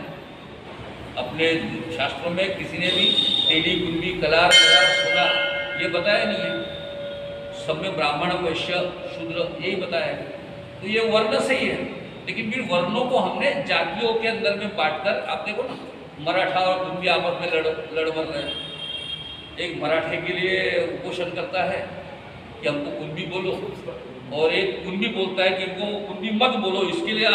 अपने शास्त्रों में किसी ने भी तेली कुंडी कलार सोना ये बताया नहीं है। सब में ब्राह्मण वैश्य शूद्र यही बताया है। तो ये वर्ण सही है, लेकिन फिर वर्णों को हमने जातियों के अंदर में बांटकर, आप देखो ना मराठा और कुंभी आपस में लड़ मर रहे हैं। एक मराठे के लिए उपोषण करता है कि हमको कुंभी बोलो, और एक कुंभी बोलता है कि इनको कुंभी मत बोलो, इसके लिए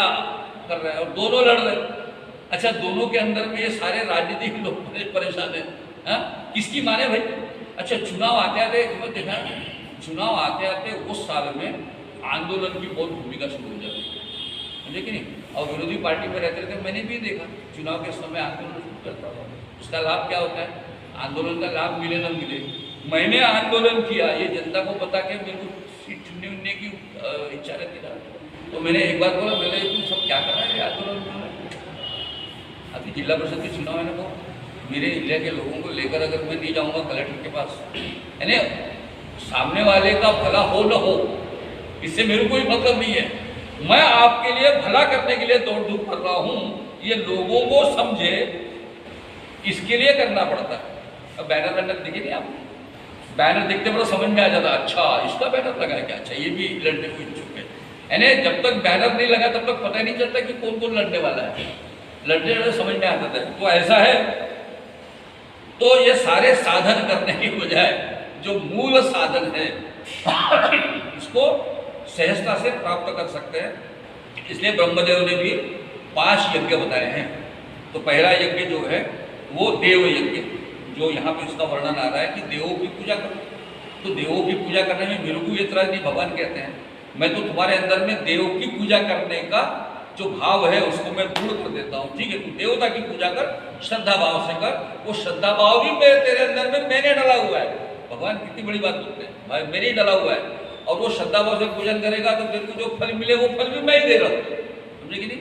कर रहे हैं, और दोनों लड़ रहे हैं। अच्छा, दोनों के अंदर में ये सारे राजनीतिक लोग परेशान हैं, हाँ? किसकी माने भाई? अच्छा, चुनाव आते आते देखा, चुनाव आते आते उस साल में आंदोलन की बहुत भूमिका शुरू हो जाती है, समझे कि नहीं? और विरोधी पार्टी में रहते रहते मैंने भी देखा चुनाव के समय आंदोलन शुरू करता था। उसका लाभ क्या होता है? आंदोलन का लाभ मिले न मिले, मैंने आंदोलन किया, ये जनता को बता के मेरे को सीट चुनने की इच्छा रहती था। तो मैंने एक बार बोला, मैंने तुम सब क्या कर रहे हैं आंदोलन में? अभी जिला परिषद के चुनाव है ना, तो मेरे एरिया के लोगों को लेकर अगर मैं नहीं जाऊँगा कलेक्टर के पास, यानी सामने वाले का भला हो न हो इससे मेरे कोई मतलब नहीं है, मैं आपके लिए भला करने के लिए दौड़ धूप कर रहा हूँ, ये लोगों को समझे इसके लिए करना पड़ता है। अब बैनर वैनर दिखे नहीं आप, बैनर देखते बड़ा समझ में आ जाता, अच्छा इसका बैनर लगा है क्या, अच्छा ये भी लड़ने को इच्छुक है। यानी जब तक बैनर नहीं लगा तब तक पता ही नहीं चलता कि कौन कौन लड़ने वाला है, लड़ने लड़ने समझ में आता है। तो ऐसा है, तो ये सारे साधन करने की बजाय जो मूल साधन है इसको सहजता से प्राप्त कर सकते हैं। इसलिए ब्रह्मदेव ने भी 5 यज्ञ बताए हैं। तो पहला यज्ञ जो है वो देव यज्ञ, जो यहाँ पे इसका वर्णन आ रहा है कि देवों की पूजा करो। तो देवों की पूजा करने में मेरे को इतराज नहीं, भगवान कहते हैं मैं तो तुम्हारे अंदर में देव की पूजा करने का जो भाव है उसको मैं दूर कर देता हूँ। ठीक है, तू देवता की पूजा कर, श्रद्धा भाव से कर, वो श्रद्धा भाव भी तेरे अंदर में मैंने डाला हुआ है। भगवान कितनी बड़ी बात बोलते हैं, भाई मेरे ही डाला हुआ है, और वो श्रद्धा भाव से पूजन करेगा तो तेरे को जो फल मिले वो फल भी मैं ही दे रहा हूँ, समझे कि नहीं?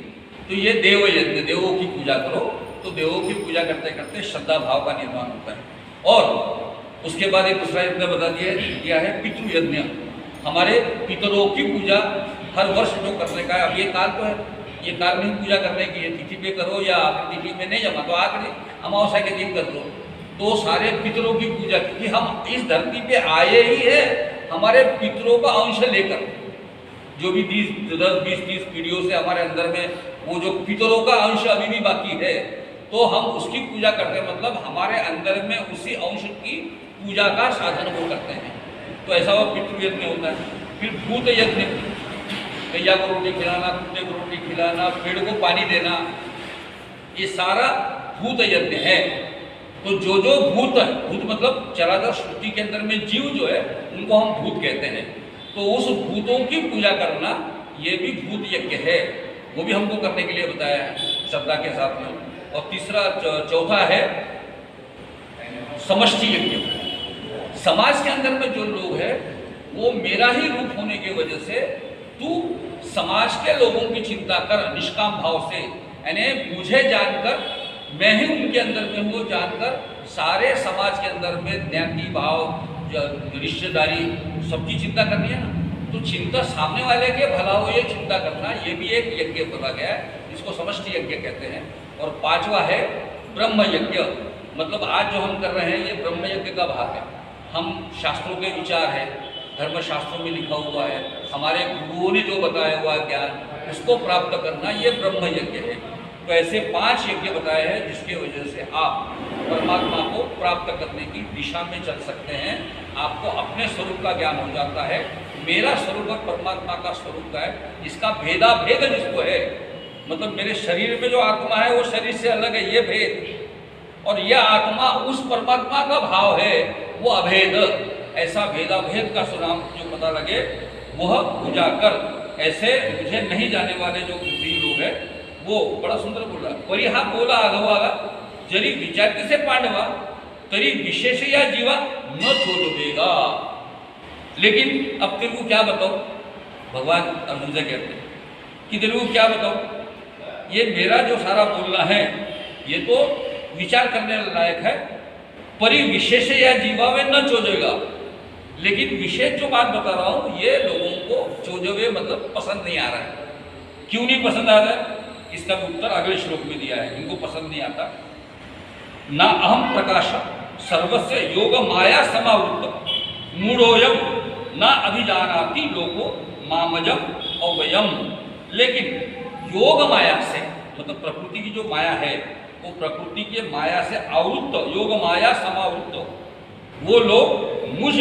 तो ये देव यज्ञ, देवों की पूजा करो। तो देवों की पूजा करते करते श्रद्धा भाव का निर्माण होता है। और उसके बाद एक दूसरा यज्ञ बता दिया है पितृ यज्ञ, हमारे पितरों की पूजा हर वर्ष जो करने का है। अब ये काल तो है, ये काल में पूजा करने की है, तिथि पे करो या आखिरी तिथि में नहीं जमा तो आखिरी अमावस्या के दिन कर दो। तो सारे पितरों की पूजा, क्योंकि हम इस धरती पे आए ही है हमारे पितरों का अंश लेकर, जो भी 10, 20, 30 पीढ़ियों से हमारे अंदर में वो जो पितरों का अंश अभी भी बाकी है, तो हम उसकी पूजा करते हैं, मतलब हमारे अंदर में उसी अंश की पूजा का साधन वो करते हैं। तो ऐसा वो पितृ यज्ञ होता है। फिर भूत यज्ञ, गैया को रोटी खिलाना, कुत्ते को रोटी खिलाना, पेड़ को पानी देना, ये सारा भूत यज्ञ है। तो जो जो भूत है, भूत मतलब चराचर सृष्टि के अंदर में जीव जो है उनको हम भूत कहते हैं। तो उस भूतों की पूजा करना ये भी भूत यज्ञ है, वो भी हमको करने के लिए बताया है श्रद्धा के साथ में। और तीसरा चौथा है समष्टि यज्ञ। समाज के अंदर में जो लोग हैं वो मेरा ही रूप होने की वजह से तू समाज के लोगों की चिंता कर निष्काम भाव से, यानी मुझे जानकर, मैं ही उनके अंदर में वो जानकर सारे समाज के अंदर में ज्ञाति भाव, रिश्तेदारी, सबकी चिंता करनी है ना। तो चिंता सामने वाले के भला हो ये चिंता करना, ये भी एक यज्ञ बोला गया है, इसको समष्टि यज्ञ कहते हैं। और 5वां है ब्रह्म यज्ञ, मतलब आज जो हम कर रहे हैं ये ब्रह्म यज्ञ का भाग है। हम शास्त्रों के विचार है, धर्म शास्त्रों में लिखा हुआ है, हमारे गुरुओं ने जो बताया हुआ ज्ञान उसको प्राप्त करना ये ब्रह्म यज्ञ है। तो ऐसे 5 यज्ञ बताए हैं जिसके वजह से आप परमात्मा को प्राप्त करने की दिशा में चल सकते हैं। आपको अपने स्वरूप का ज्ञान हो जाता है, मेरा स्वरूप और परमात्मा का स्वरूप का है, इसका भेदा भेद जिसको है, मतलब मेरे शरीर में जो आत्मा है वो शरीर से अलग है ये भेद, और यह आत्मा उस परमात्मा का भाव है वो अभेद। ऐसा भेदा भेद का सुनाम जो पता लगे वह पूजा कर। ऐसे मुझे नहीं जाने वाले जो बुद्धि लोग हैं वो बड़ा सुंदर बोल रहा, परिहा बोला आगवागा जरी विचारते से पांडवा तरी विशेष या जीवा न छोड़ देगा। लेकिन अब तेरे को क्या बताओ, भगवान अर्जुन से कहते हैं कि तेरे को क्या बताओ, ये मेरा जो सारा बोलना है ये तो विचार करने लायक है, परि विशेष या जीवा में न चोजेगा। लेकिन विशेष जो बात बता रहा हूँ ये लोगों को चोजवे मतलब पसंद नहीं आ रहा है। क्यों नहीं पसंद आ रहा है इसका भी उत्तर अगले श्लोक में दिया है। इनको पसंद नहीं आता। ना अहम प्रकाश सर्वस्य योग माया समावृत्त मूढ़ोयम ना अभिजानाति लोको मामजम अव्ययम। लेकिन योग माया से, मतलब प्रकृति की जो माया है वो प्रकृति के माया से आवृत्त, योग माया समावृत्त वो लोग मुझ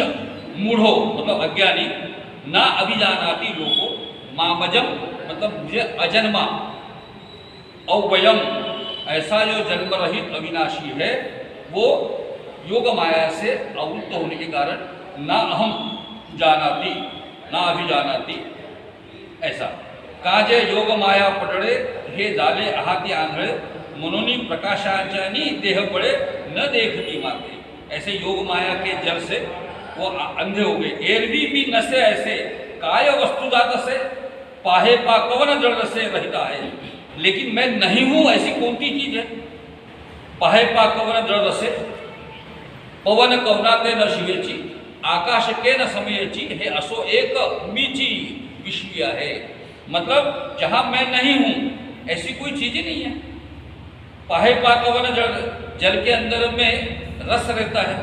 मूढ़ो मतलब अज्ञानी, ना अभिजानाति लोगो, मामजम मतलब मुझे अजन्मा, अव्ययम ऐसा जो जन्म रहित अविनाशी है वो योग माया से आवृत्त होने के कारण ना अहम जानाति ना अभिजानाति ऐसा। काजे योग माया पटड़े हे जाले आहाती आंधळे, मनोनी प्रकाशाचानी देह पड़े न देखती माते। ऐसे योग माया के जल से वो अंधे हो गए। एरवी भी नसे ऐसे काय वस्तुदात से पाहे पा कवन जड़ से रहता है। लेकिन मैं नहीं हूं ऐसी कौन सी चीज है? पाहे पा कवन जड़ से पवन कवनाते न शिवेची, आकाश के न समयची, हे असो एक मीची विश्विया है। मतलब जहां मैं नहीं हूं ऐसी कोई चीज ही नहीं है। पाहे पा कवन जल, जल के अंदर में रस रहता है,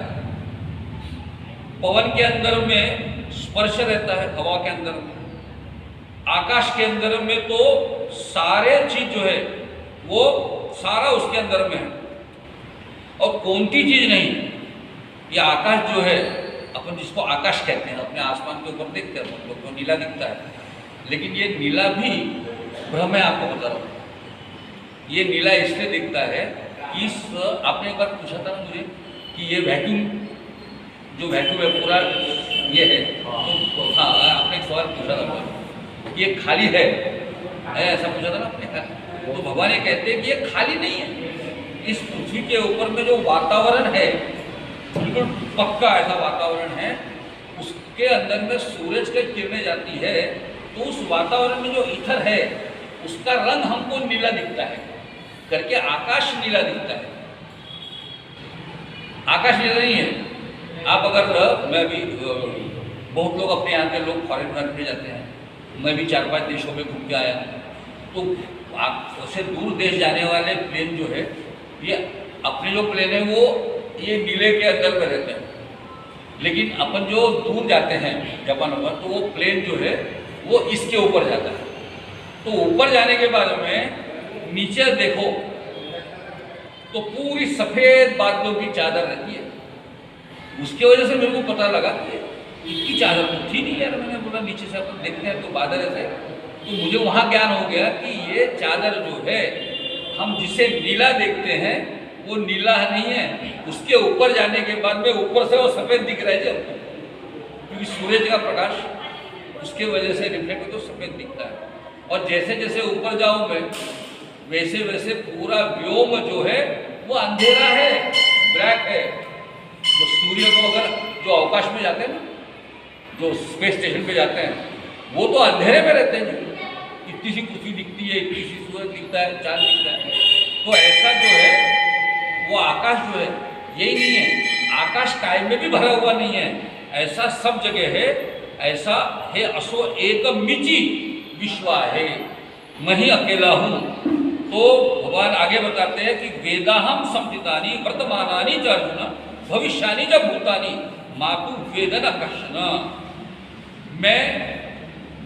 पवन के अंदर में स्पर्श रहता है, हवा के अंदर में, आकाश के अंदर में तो सारे चीज जो है वो सारा उसके अंदर में है। और कौन सी चीज नहीं, ये आकाश जो है अपन जिसको आकाश कहते हैं, अपने आसमान के ऊपर देखते हैं हम लोग तो नीला दिखता है, लेकिन ये नीला भी भ्रम है। आपको बता रहा हूँ ये नीला इसलिए दिखता है कि आपने एक बार पूछा था ना मुझे कि ये वैक्यूम जो वैक्यूम है पूरा ये है, तो हाँ आपने एक सवाल पूछा था मुझे ये खाली है ऐसा पूछा था ना आपने। तो भगवान ये कहते हैं कि ये खाली नहीं है। इस पृथ्वी के ऊपर में जो वातावरण है बिल्कुल पक्का ऐसा वातावरण है, उसके अंदर में सूरज की किरणें जाती है तो उस वातावरण में जो ईथर है उसका रंग हमको नीला दिखता है करके आकाश नीला दिखता है। आकाश नीला नहीं है। आप अगर मैं भी बहुत लोग अपने यहाँ के लोग फॉरेन में जाते हैं, मैं भी 4-5 देशों में घूम के आया, तो उससे दूर देश जाने वाले प्लेन जो है ये अपने जो प्लेन है वो ये नीले के अंदर में रहते हैं। लेकिन अपन जो दूर जाते हैं जापान पर तो वो प्लेन जो है वो इसके ऊपर जाता है। तो ऊपर जाने के बाद में नीचे देखो तो पूरी सफेद बादलों की चादर रहती है। उसकी वजह से मेरे को पता लगा कि इतनी चादर तो थी नहीं यार। मैंने बोला नीचे से अपन देखते हैं तो बादल ऐसे, तो मुझे वहाँ ज्ञान हो गया कि ये चादर जो है हम जिसे नीला देखते हैं वो नीला नहीं है, उसके ऊपर जाने के बाद में ऊपर से वो सफ़ेद दिख रहा है जब, क्योंकि सूरज का प्रकाश उसके वजह से रिफ्लेक्ट तो सफ़ेद दिखता है। और जैसे जैसे ऊपर जाऊँ मैं वैसे वैसे पूरा व्योम जो है वो अंधेरा है, ब्लैक है। जो सूर्य को अगर जो अवकाश में जाते हैं ना, जो स्पेस स्टेशन पे जाते हैं, वो तो अंधेरे में रहते हैं। इतनी सी पृथ्वी दिखती है, इतनी सी सूरज दिखता है, चांद दिखता है। तो ऐसा जो है वो आकाश जो है यही नहीं है। आकाश कायम में भी भरा हुआ नहीं है, ऐसा सब जगह है। ऐसा है असो एक मिची विश्वा है, मैं ही अकेला हूँ। तो भगवान आगे बताते हैं कि वेदाहम संहितानि वर्तमानानि च अर्जुन भविष्यानि च भूतानि मातु वेदन कश्चन। मैं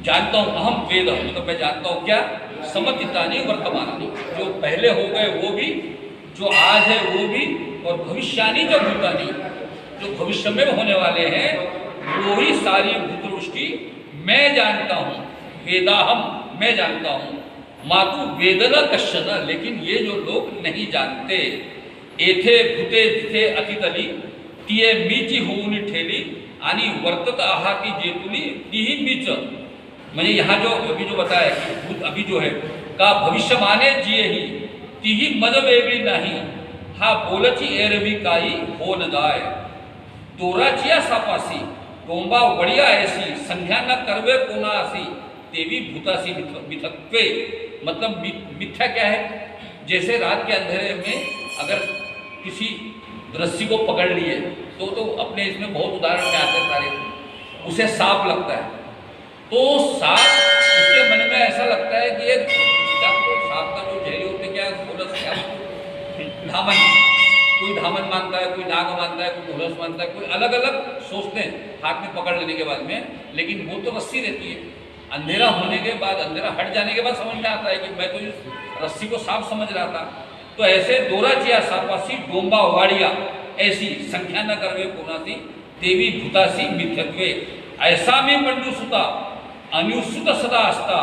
जानता हूँ, अहम वेद मतलब मैं जानता हूँ क्या, समतितानि वर्तमानानि, जो पहले हो गए वो भी, जो आज है वो भी, और भविष्यानि च भूतानि, जो भविष्य में होने वाले हैं वो ही सारी भूतरुष्टि मैं जानता हूँ। वेदाहम मैं जानता हूँ, मातु वेदना कश्चन, लेकिन ये जो लोग नहीं जानते। एथे भूते जिथे अतितली तिये मीची होऊनी ठेली आणि वर्तत आहाती जेतुली तीही मीच। मैंने यहाँ जो अभी जो बताया कि भूत अभी जो है का भविष्य माने जिये ही तीही मद वेगळी नाही, हा बोलची एरवी काही हो न जाय, दोराचिया सापासी डोंबा वड़िया ऐसी संध्या न करवे कोना असी देवी भूतासी मिथक्वे। मतलब मिथ्या क्या है, जैसे रात के अंधेरे में अगर किसी रस्सी को पकड़ लिए तो अपने इसमें बहुत उदाहरण में आते सारे, उसे सांप लगता है तो सांप उसके मन में ऐसा लगता है कि एक सांप का जो जहरी होते क्या क्या धामन, कोई धामन मानता है, कोई नाग मानता है, कोई घोलस मानता है, कोई अलग अलग सोचते हैं हाथ में पकड़ लेने के बाद में। लेकिन वो तो रस्सी रहती है, अंधेरा होने के बाद, अंधेरा हट जाने के बाद समझ में आता है कि मैं तो इस रस्सी को सांप समझ रहा था। तो ऐसे दोराचिया सापासी डोंबा वाड़िया ऐसी संख्या न करवे कोणासी देवी भूतासी मिथ्यत्वे ऐसा में पंडुसुता अनुसुत सदा अस्ता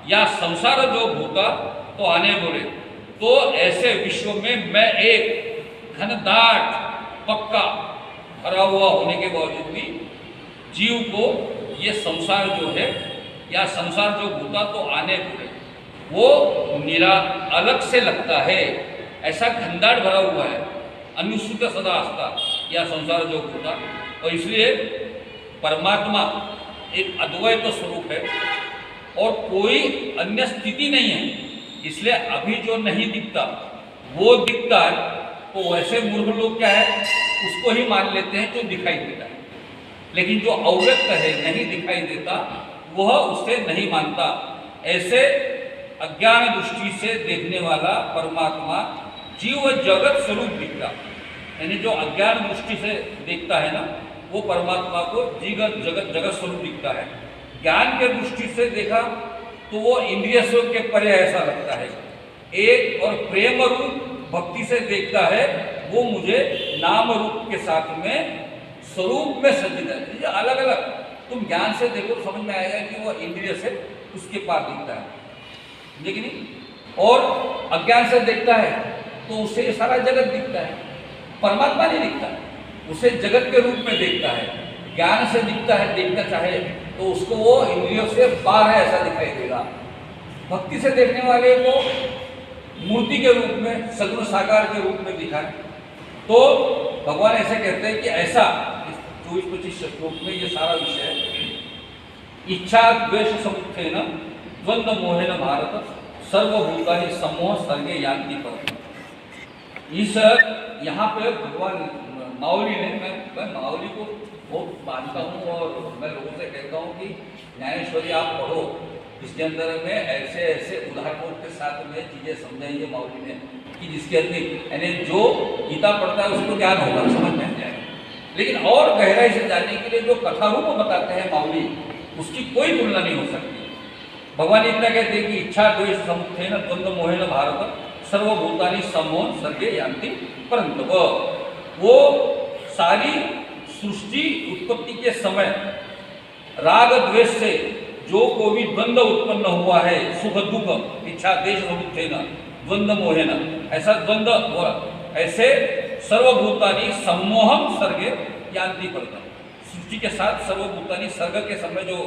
या संसार जो भूता तो आने बोले। तो ऐसे विश्व में मैं एक घनदाट पक्का भरा हुआ होने के बावजूद भी जीव को ये संसार जो है या संसार जो भूता तो आने बोले वो निरा अलग से लगता है, ऐसा घनदाट भरा हुआ है। अनुसूत सदा अस्ता या संसार जो भूता, और इसलिए परमात्मा एक अद्वैत स्वरूप है और कोई अन्य स्थिति नहीं है। इसलिए अभी जो नहीं दिखता वो दिखता है, तो वैसे मूर्ख लोग क्या है उसको ही मान लेते हैं जो दिखाई देता है, लेकिन जो अव्यक्त है नहीं दिखाई देता वह उसे नहीं मानता। ऐसे अज्ञान दृष्टि से देखने वाला परमात्मा जीव जगत स्वरूप दिखता, यानी जो अज्ञान दृष्टि से देखता है ना वो परमात्मा को जगत स्वरूप दिखता है। ज्ञान के दृष्टि से देखा तो वो इंद्रिय स्वरूप के परे ऐसा लगता है। एक और प्रेम रूप भक्ति से देखता है वो मुझे नाम रूप के साथ में स्वरूप में सज्जित है। ये अलग अलग तुम ज्ञान से देखो तो समझ में आएगा कि वो इंद्रिय से उसके पार दिखता है, लेकिन और अज्ञान से देखता है तो उसे सारा जगत दिखता है, परमात्मा नहीं दिखता, उसे जगत के रूप में देखता है। ज्ञान से दिखता है, देखना चाहे तो उसको वो इंद्रियों से पार है ऐसा दिखाई देगा। भक्ति से देखने वाले को मूर्ति के रूप में, सगुण साकार के रूप में दिखाए। तो भगवान ऐसे कहते हैं कि ऐसा 24-25 श्लोक में ये सारा विषय है। इच्छा द्वेष समुत्थेन द्वंद्व मोहेन भारत सर्वभूतानि सम्मोह सर्गे यान्ति परम। इस यहाँ पे भगवान माऊली ने, मैं माऊली को बहुत मानता हूँ और मैं लोगों से कहता हूँ कि ज्ञानेश्वरी आप पढ़ो, इसके अंदर में ऐसे ऐसे उदाहरणों के साथ में चीज़ें समझाई है माऊली ने कि जिसके अंदर यानी जो गीता पढ़ता है उसको ज्ञान होगा, समझ में आ जाएगा। लेकिन और गहराई से जानने के लिए जो कथा रूप बताते हैं माऊली, उसकी कोई तुलना नहीं हो सकती। भगवान इतना कहते हैं कि इच्छा द्वेष समुत्थेन द्वंद्व मोहेन भारत सर्वभूतानि सम्मोह सर्गे यान्ति परन्तप। वो सारी सृष्टि उत्पत्ति के समय राग द्वेष से जो कोई द्वंद्व उत्पन्न हुआ है, सुख दुख इच्छा देश समुत्थेन द्वंद्व मोहेन, ऐसा द्वंद्व हुआ, ऐसे सर्वभूतानि सम्मोहम सर्गे यान्ति परन्तप। सृष्टि के साथ सर्वभूतानि सर्ग के समय जो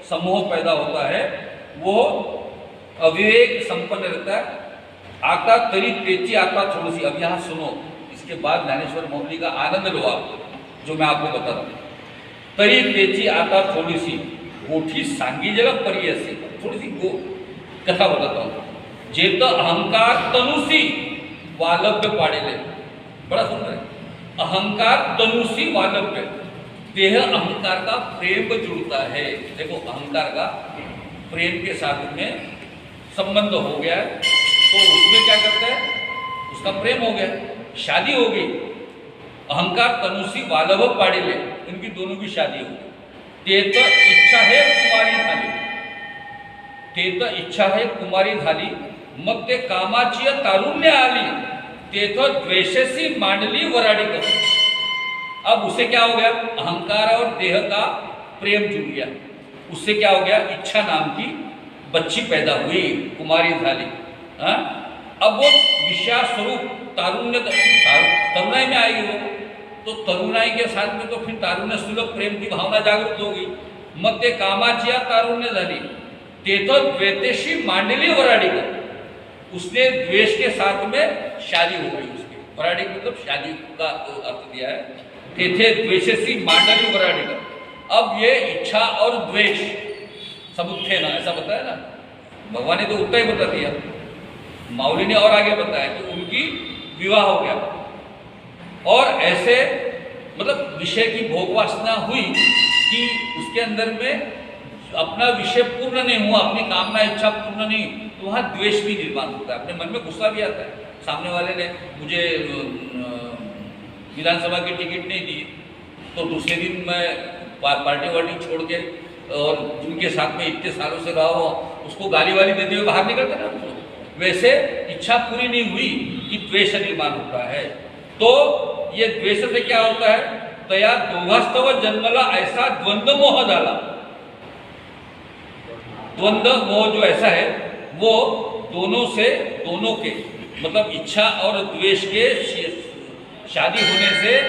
सम्मोह पैदा होता है वो अविवेक संपन्न रहता है। आता तरी तेजी आता थोड़ी सी। अब यहाँ सुनो, इसके बाद ज्ञानेश्वर मौली का आनंद लो आप, जो मैं आपको बता रहा हूँ। तरी तेजी आता थोड़ी सी गोठी सांगी जगह परी ऐसी, थोड़ी सी कथा बताता हूँ। जेत अहंकार तनुसी वालव्य पाड़ेले, बड़ा सुंदर है। अहंकार तनुसी वालव्य, देह अहंकार का प्रेम जुड़ता है। देखो अहंकार का प्रेम के साथ में संबंध हो गया तो उसमें क्या करता है, उसका प्रेम हो गया, शादी हो गई। अहंकार तनुसी वालव पाड़ेले, इनकी दोनों की शादी हो गई। तेत इच्छा है कुमारी झाली, तेत इच्छा है कुमारी झाली, मग ते कामाची तारुण्य आली, तेथ द्वेषसी मांडली वराडी कर। अब उसे क्या हो गया, अहंकार और देह का प्रेम जुड़ गया, उससे क्या हो गया, इच्छा नाम की बच्ची पैदा हुई, कुमारी झाली। अब वो विषया स्वरूप तारुण्य, तरुणाई में आएगी वो, तो तरुणाई के साथ में तो फिर तारुण्य सुलभ प्रेम की भावना जागृत होगी। मग ते कामाची तारुण्य झाली, ते तो द्वेतेशी मांडली वराडी कर, उसने द्वेष के साथ में शादी हो गई उसकी। वराडी मतलब शादी का अर्थ दिया है, तेथे द्वेषसी मांडली वराडी कर। अब ये इच्छा और द्वेष समुत्थेन ऐसा बताया ना, भगवान ने तो उतना ही बता दिया, माऊली ने और आगे बताया कि उनकी विवाह हो गया। और ऐसे मतलब विषय की भोग वासना हुई कि उसके अंदर में अपना विषय पूर्ण नहीं हुआ, अपनी कामना इच्छा पूर्ण नहीं, तो वहाँ द्वेष भी निर्माण होता है, अपने मन में गुस्सा भी आता है। सामने वाले ने मुझे विधानसभा की टिकट नहीं दी तो दूसरे दिन मैं पार्टी वार्टी छोड़ के और जिनके साथ में इतने सालों से रहा हो उसको गाली वाली देते हुए बाहर निकलते ना उसको, वैसे इच्छा पूरी नहीं हुई कि द्वेष निर्माण होता है। तो ये द्वेष से क्या होता है, तया दोघास्तव जन्मला ऐसा द्वंद्व मोह डाला। द्वंद्व मोह जो ऐसा है वो दोनों से, दोनों के मतलब इच्छा और द्वेष के शादी होने से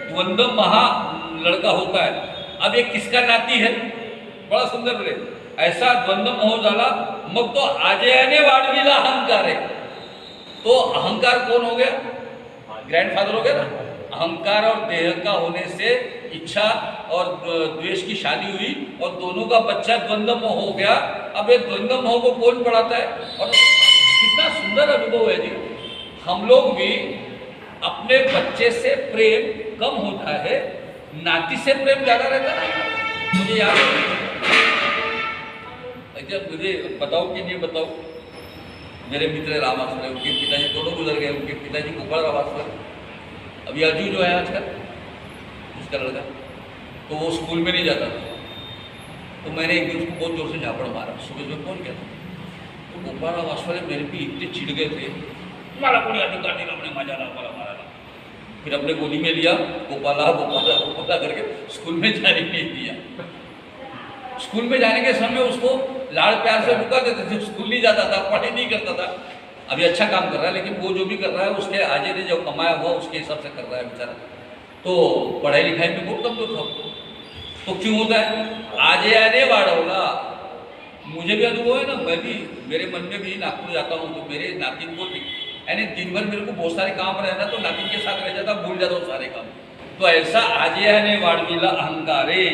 द्वंद्व महा लड़का होता है। अब ये किसका नाती है, बड़ा सुंदर बोले, ऐसा द्वंद्व मोह झाला मग तो आजयाने वाढविला अहंकार है। तो अहंकार कौन हो गया, ग्रैंडफादर हो गया ना। अहंकार और देह का होने से इच्छा और द्वेष की शादी हुई और दोनों का बच्चा द्वंद्व मोह हो गया। अब ये द्वंद्व मोह को कौन पढ़ाता है, और कितना सुंदर अनुभव है जी। हम लोग भी अपने बच्चे से प्रेम कम होता है, नाती से प्रेम ज्यादा रहता है। मुझे याद है, जब मुझे बताओ कि नहीं बताओ, मेरे मित्र रामास्वर, उनके पिताजी दोनों गुजर गए। उनके पिताजी गोपाल रामास्वर, अभी अर्जु जो है आजकल उसका लड़का, तो वो स्कूल में नहीं जाता था। तो मैंने एक दिन उसको बहुत जोर से झापड़ मारा, सुबह में कौन कहता। तो गोपाल रामास्वर मेरे भी इतने चिढ़ गए थे, मारा कोई अधिकार नहीं, अपने मजा ला मारा मारा। फिर अपने गोली में लिया, गोपाला गोपाला गोपाला करके स्कूल में जाने नहीं दिया। स्कूल में जाने के समय उसको लाड़ प्यार से रुका देते थे, स्कूल नहीं जाता था, पढ़ाई नहीं करता था। अभी अच्छा काम कर रहा है, लेकिन वो जो भी कर रहा है उसके आजे ने जो कमाया हुआ उसके हिसाब से कर रहा है बेचारा। तो पढ़ाई लिखाई में बहुत कमजोर था। तो क्यों होता है, आजे आने वाढ़वला। मुझे भी अनुभव है ना, मैं भी, मेरे मन में भी नागपुर जाता हूँ तो मेरे नातिन को यानी दिन भर मेरे को बहुत सारे काम रहना तो नातिन के साथ रह जाता, भूल जाता हूँ सारे काम। तो ऐसा आजे आने वाढ़विला अहंकारे,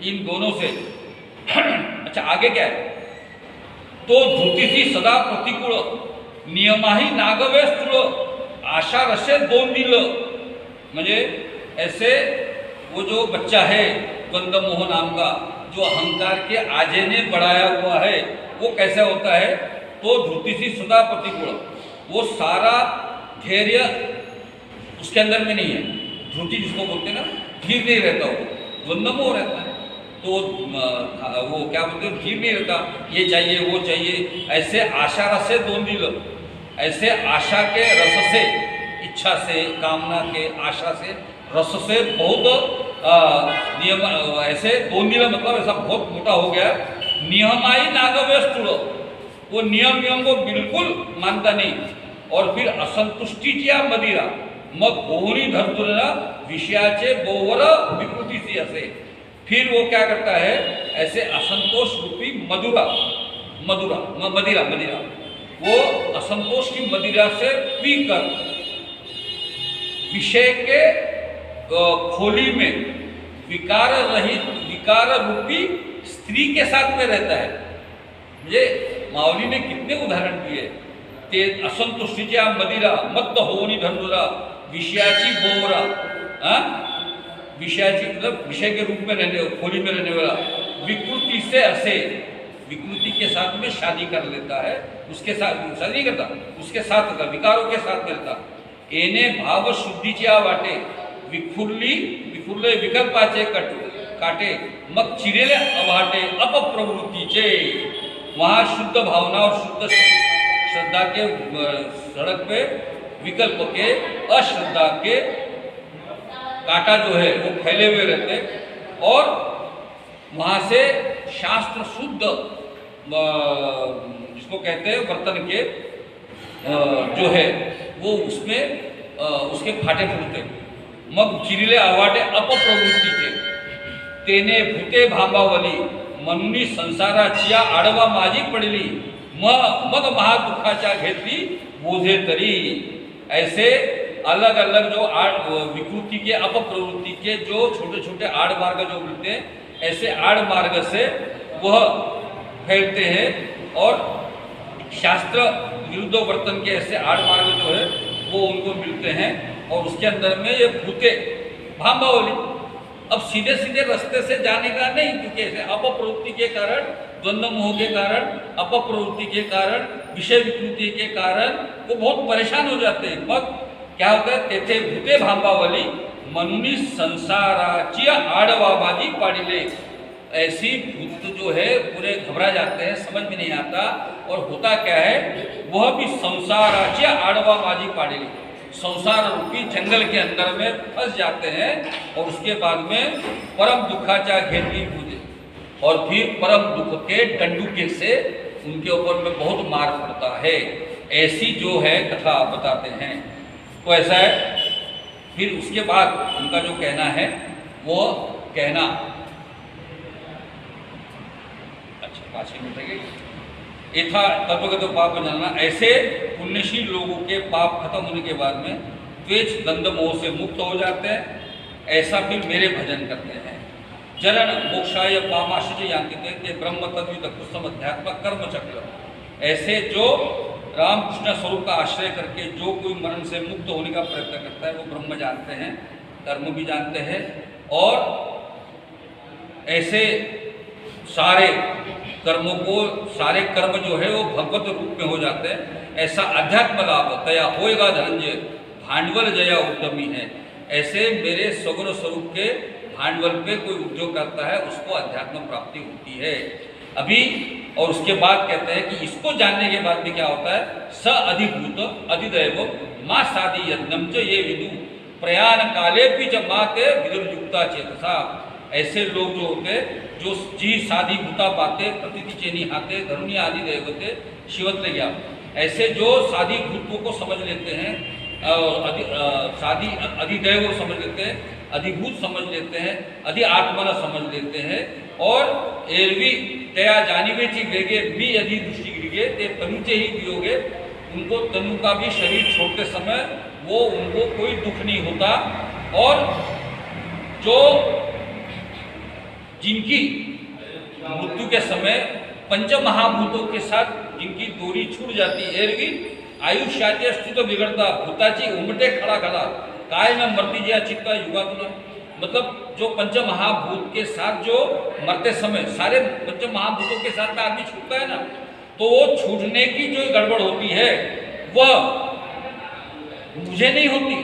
इन दोनों से। अच्छा आगे क्या है, तो धृतीसी सदा प्रतिकूल नियमाही नागवे स्थूल आशा रसे दोन दिल। म्हणजे ऐसे वो जो बच्चा है द्वंद्व मोह नाम का, जो अहंकार के आजे ने बढ़ाया हुआ है, वो कैसे होता है, तो धृतीसी सदा प्रतिकूल, वो सारा धैर्य उसके अंदर में नहीं है। धृति जिसको बोलते हैं ना, धीर नहीं रहता, वो द्वंद्व मोह रहता है। तो वो क्या बोलते हैं, धीर नहीं रहता, ये चाहिए वो चाहिए। ऐसे आशा रस से दोन दिल, ऐसे आशा के रस से, इच्छा से, कामना के, आशा से, रस से बहुत नियम, ऐसे दोन दिल मतलब ऐसा बहुत मोटा हो गया। नियमाई नागव्य स्थूल, वो नियम को बिल्कुल मानता नहीं। और फिर असंतुष्टीच्या मदिरा मग बोहरी धरतुला विषयाचे बोवर विकृतीसी असे। फिर वो क्या करता है, ऐसे असंतोष रूपी मदिरा, वो असंतोष की मदिरा से पीकर विषय के खोली में विकार रहित, विकार रूपी स्त्री के साथ में रहता है। मुझे माऊली ने कितने उदाहरण दिए, ते असंतुष्टीच्या मदिरा मत्त होनी धनुरा विषयाची बोवरा, विषयाची मतलब विषय के रूप में रहने, खोली में रहने वाला, विकृति से असे, विकृति के साथ में शादी कर लेता है, उसके साथ शादी नहीं करता, उसके साथ रहता, विकारों के साथ रहता। एने भाव शुद्धीच्या वाटे विखुरले विकल्पाचे काटे मग चिरेले अवाटे अपप्रवृत्तीचे। वहाँ शुद्ध भावना और शुद्ध श्रद्धा के सड़क पे विकल्प के, अश्रद्धा के कांटा जो है वो फैले हुए रहते, और वहाँ से शास्त्र शुद्ध जिसको कहते हैं वर्तन के जो है वो उसमें उसके फाटे फूटते। मग चिरिले आवाटे अपप्रवृत्ती के तेने भूते भांबावली मनुनी संसाराच्या आडवा माझी पडली मग महादुखाच्या घेतली बोझे तरी। ऐसे अलग अलग जो विकृति के, अपप्रवृत्ति के जो छोटे छोटे आड़ मार्ग जो मिलते हैं, ऐसे आड़ मार्ग से वह फैलते हैं, और शास्त्र विरुद्ध वर्तन के ऐसे आड़ मार्ग जो है वो उनको मिलते हैं, और उसके अंदर में ये भूते भांबावली। अब सीधे सीधे रास्ते से जाने का नहीं, क्योंकि ऐसे अपप्रवृत्ति के कारण, द्वंद्व मोह के कारण, अपप्रवृत्ति के कारण, विषय विकृति के कारण वो बहुत परेशान हो जाते हैं। मग क्या होता है, तेथे भूते भांबावली मनुनी संसाराची आडवा बाजी पाडिले। ऐसी भूत जो है पूरे घबरा जाते हैं, समझ में नहीं आता। और होता क्या है, वह भी संसाराची आड़वा बाजी पाड़ेली, संसार रूपी जंगल के अंदर में फंस जाते हैं और उसके बाद में परम दुखाचा घेरनी पूजे, और फिर परम दुख के डंडूके से उनके ऊपर में बहुत मार पड़ता है। ऐसी जो है कथा बताते हैं। तो ऐसा है। फिर उसके बाद उनका जो कहना है वो कहना, अच्छा 5 मिनट लगे। यथा तत्वगत पाप जानना, ऐसे पुण्यशील लोगों के पाप खत्म होने के बाद में द्वेष दंड मोह से मुक्त हो जाते हैं। ऐसा फिर मेरे भजन करते हैं। जरण मोक्षाय पामाश्रय यांकिते ब्रह्म तद्वित कुसम अध्यात्म कर्म चक्र। ऐसे जो रामकृष्ण स्वरूप का आश्रय करके जो कोई मरण से मुक्त होने का प्रयत्न करता है वो ब्रह्म जानते हैं, कर्म भी जानते हैं, और ऐसे सारे कर्मों को, सारे कर्म जो है वो भगवत रूप में हो जाते हैं। ऐसा अध्यात्म लाभ तया होएगा धनंजय, भांडवल जया उद्यमी है। ऐसे मेरे सगुण स्वरूप के भांडवल पे कोई उद्योग करता है उसको अध्यात्म प्राप्ति होती है। अभी और उसके बाद कहते हैं कि इसको जानने के बाद भी क्या होता है, स अधिभूत अधिदैव माँ साधी यज्ञम च ये विदु प्रयाण काले भी च माते विदुर्युक्ता चेतसा। ऐसे लोग जो होते जो जी साधी भूता पाते प्रतीति चेनी हाथे धरुणी आदि देवते शिवत्र ज्ञा, ऐसे जो साधी भूतों को समझ लेते हैं और साधी अधिदैव को समझ लेते हैं, अधिभूत समझ लेते हैं, अधि आत्मना समझ लेते हैं, और एरवी तया जानिवे ची वेगे भी अधि दृष्टि गिरिगे ते तनुचे ही वियोगे। उनको तनु का भी शरीर छोड़ते समय वो उनको कोई दुख नहीं होता। और जो जिनकी मृत्यु के समय पंच महाभूतों के साथ जिनकी दूरी छूट जाती है, एरवी आयुष्याचे स्थित बिगड़ता भूताची उमटे खड़ा खड़ा काय न मरती जया चित्ता युगा तुला। मतलब जो पंच महाभूत के साथ जो मरते समय सारे पंच महाभूतों के साथ का आदमी छूटता है ना, तो वो छूटने की जो गड़बड़ होती है वह मुझे नहीं होती,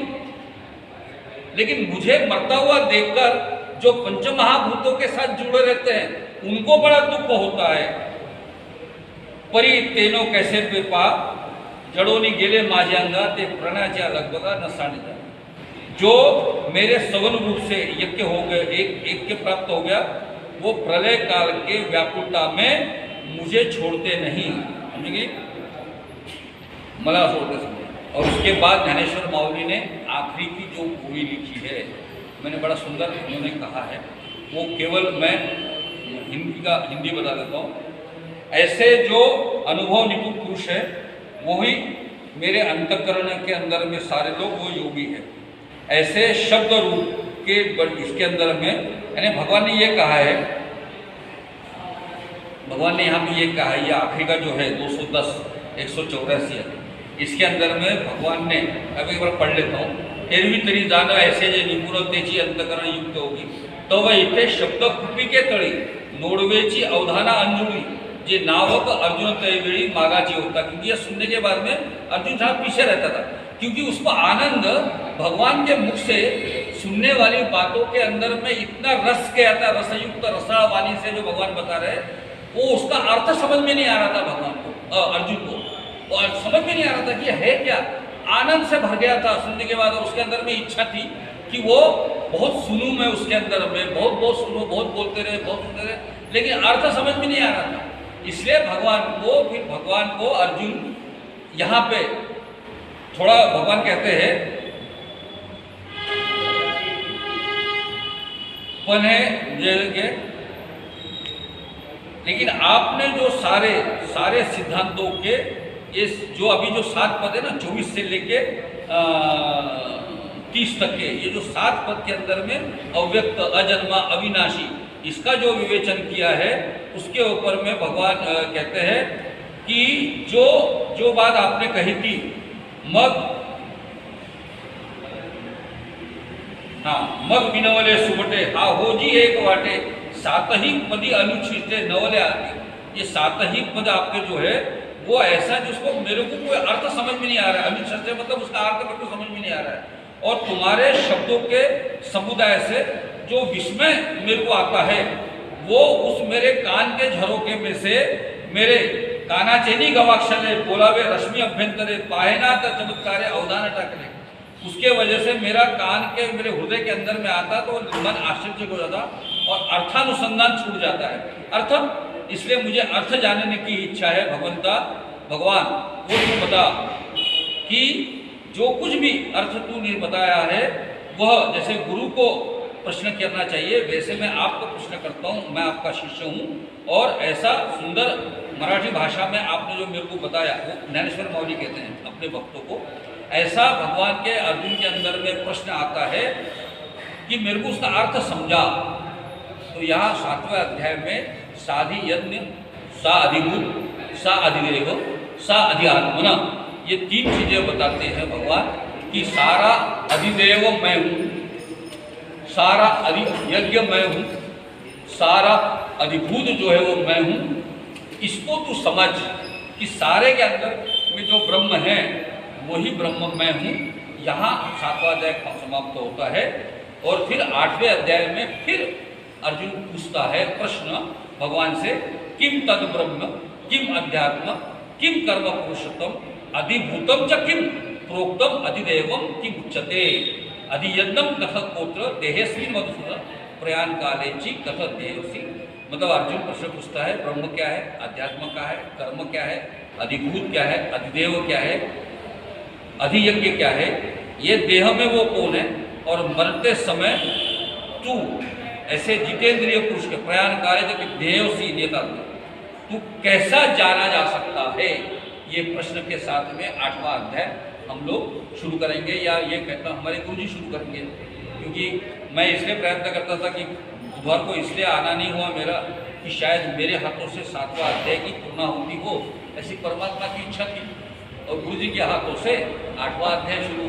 लेकिन मुझे मरता हुआ देखकर जो पंच महाभूतों के साथ जुड़े रहते हैं उनको बड़ा दुख होता है। परी तेनो कैसे पे पा जड़ोनी गेले माझ्यांगा ते प्रणाच्या लगभगा नसाने जा। जो मेरे सगुण रूप से यज्ञ हो गए, एक के प्राप्त हो गया, वो प्रलय काल के व्याकुलता में मुझे छोड़ते नहीं, समझेंगे, मला छोड़ते समझे। और उसके बाद ज्ञानेश्वर माउली ने आखिरी की जो गोली लिखी है, मैंने बड़ा सुंदर उन्होंने कहा है, वो केवल मैं हिंदी बता देता हूँ। ऐसे जो अनुभव निपुण पुरुष है वही मेरे अंतःकरण के अंदर में सारे लोग वो योगी है। ऐसे शब्द रूप के इसके अंदर में, यानी भगवान ने ये कहा है, भगवान ने यहाँ पे ये कहा है, ये आखिरी का जो है 210 184 है, इसके अंदर में भगवान ने, अब एक बार पढ़ लेता हूँ। एरवी तरी जाना ऐसे जे निपुण तेची अंतःकरण युक्त होगी तो वह इथे शब्द कुपी के तळी नोडवेची अवधाना अंजुळी जे नावक अर्जुन तयवेळी मागाची होता। क्योंकि यह सुनने के बाद में अर्जुन साहब पीछे रहता था, क्योंकि उसको आनंद भगवान के मुख से सुनने वाली बातों के अंदर में इतना रस के आता, रसयुक्त रसाळ वाणी से जो भगवान बता रहे, वो उसका अर्थ समझ में नहीं आ रहा था भगवान को, अर्जुन को, और समझ में नहीं आ रहा था कि है क्या। आनंद से भर गया था सुनने के बाद, और उसके अंदर में इच्छा थी कि वो बहुत सुनूं मैं, उसके अंदर में बहुत बहुत सुनूं, बहुत बोलते रहे, बहुत सुनते रहे, लेकिन अर्थ समझ में नहीं आ रहा था। इसलिए फिर भगवान को अर्जुन यहाँ पे थोड़ा भगवान कहते हैं पने के, लेकिन आपने जो सारे सिद्धांतों के ये जो अभी जो 7 पद है ना, 24 से लेके 30 तक के, ये जो 7 पद के अंदर में अव्यक्त, अजन्मा, अविनाशी, इसका जो विवेचन किया है उसके ऊपर में भगवान कहते हैं कि जो बात आपने कही थी मग बिनवले सुबटे हा होजी एक वाटे 7 ही पदी अनुच्छिष्टे नवले आते। ये 7 ही पद आपके जो है वो ऐसा जिसको मेरे को कोई अर्थ समझ में नहीं आ रहा है, अनुच्छिष्टे मतलब उसका अर्थ मेरे को समझ में नहीं आ रहा है, और तुम्हारे शब्दों के समुदाय से जो विस्मय मेरे को आता है वो उस मेरे कान के झरोके में से मेरे कानाचेनी गवाक्षले बोलावे रश्मि अभ्यंतरे पायना का चमत्कारे अवदान टाकले, उसके वजह से मेरा कान के मेरे हृदय के अंदर में आता तो मन आश्चर्य हो जाता और अर्थानुसंधान छूट जाता है। अर्थ, इसलिए मुझे अर्थ जानने की इच्छा है। भगवान वो तू बता कि जो कुछ भी अर्थ तूने बताया है वह जैसे गुरु को प्रश्न करना चाहिए वैसे मैं आपको प्रश्न करता हूँ। मैं आपका शिष्य हूँ और ऐसा सुंदर मराठी भाषा में आपने जो मेरे को बताया, वो ज्ञानेश्वर मौली कहते हैं अपने भक्तों को, ऐसा भगवान के अर्जुन के अंदर में प्रश्न आता है कि मेरे को उसका अर्थ समझा। तो यहाँ 7वें अध्याय में साधि यज्ञ, सा अधिभूत, सा अधिदेव, सा अधिआत्मना, ये 3 चीजें बताते हैं भगवान कि सारा अधिदेव मैं हूँ, सारा अधियज्ञ मैं हूँ, सारा अधिभूत जो है वो मैं हूँ। इसको तू समझ कि सारे के अंदर में जो ब्रह्म है वही ब्रह्म मैं हूँ। यहाँ 7वां अध्याय समाप्त होता है और फिर 8वें अध्याय में फिर अर्जुन पूछता है प्रश्न भगवान से, किम तद ब्रह्म, किम अध्यात्म, किम कर्म पुरुषोत्तम, अधिभूतम च किम प्रोक्तम, अधिदेवम किम उच्यते, अधियज्ञम कथ गोत्र देहेस्मिन् मधुसूदन प्रयाण कालेची कथ देवसी। मतलब अर्जुन प्रश्न पूछता है ब्रह्म क्या है, अध्यात्म क्या है, कर्म क्या है, अधिभूत क्या है, अधिदेव क्या है, अधियज्ञ क्या है, ये देह में वो कौन है, और मरते समय तू ऐसे जितेंद्रिय पुरुष के प्रयाण कार्य जब देवसी नेता तू कैसा जाना जा सकता है। ये प्रश्न के साथ में 8वां अध्याय हम लोग शुरू करेंगे, या ये कहता हमारे गुरु जी शुरू करेंगे, क्योंकि मैं इसलिए प्रयत्न करता था कि बुधवार को इसलिए आना नहीं हुआ मेरा कि शायद मेरे हाथों से 7वां अध्याय की पूर्णाहुति हो, ऐसी परमात्मा की इच्छा थी, और गुरु जी के हाथों से 8वां अध्याय शुरू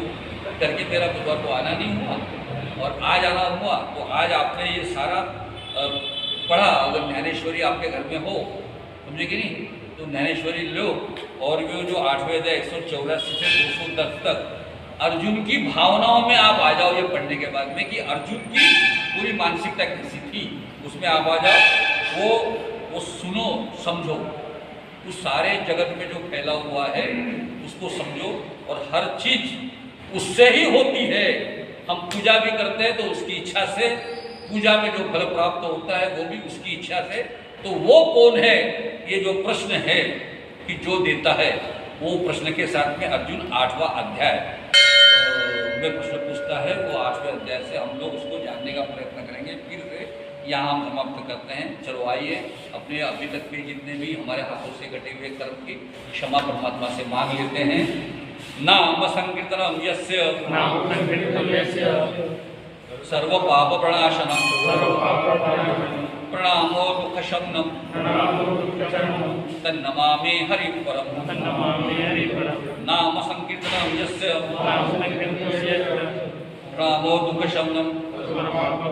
करके मेरा बुधवार को आना नहीं हुआ और आज आना हुआ। तो आज आपने ये सारा पढ़ा, अगर ज्ञानेश्वरी आपके घर में हो, समझे कि नहीं, तो ज्ञानेश्वरी लो और वो जो 8वें अध्याय 184 से 210 तक अर्जुन की भावनाओं में आप आ जाओ। ये पढ़ने के बाद में कि अर्जुन की पूरी मानसिकता कैसी थी उसमें आप आ जाओ, वो सुनो, समझो, उस सारे जगत में जो फैला हुआ है उसको समझो, और हर चीज उससे ही होती है। हम पूजा भी करते हैं तो उसकी इच्छा से, पूजा में जो फल प्राप्त होता है वो भी उसकी इच्छा से। तो वो कौन है, ये जो प्रश्न है कि जो देता है, वो प्रश्न के साथ में अर्जुन 8वां अध्याय में प्रश्न पूछता है। वो 8वें अध्याय से हम लोग उसको जानने का प्रयत्न करेंगे। फिर से यहाँ हम समाप्त करते हैं। चलो आइए अपने अभी तक के जितने भी हमारे हाथों से घटे हुए कर्म की क्षमा परमात्मा से मांग लेते हैं। नाम संकीर्तनम यस्य सर्व पाप प्रणाशनम प्रणामो दुख शमनम तन्नमामि हरि परम। नाम संकीर्तनम यस्य प्रणामो दुख शमनम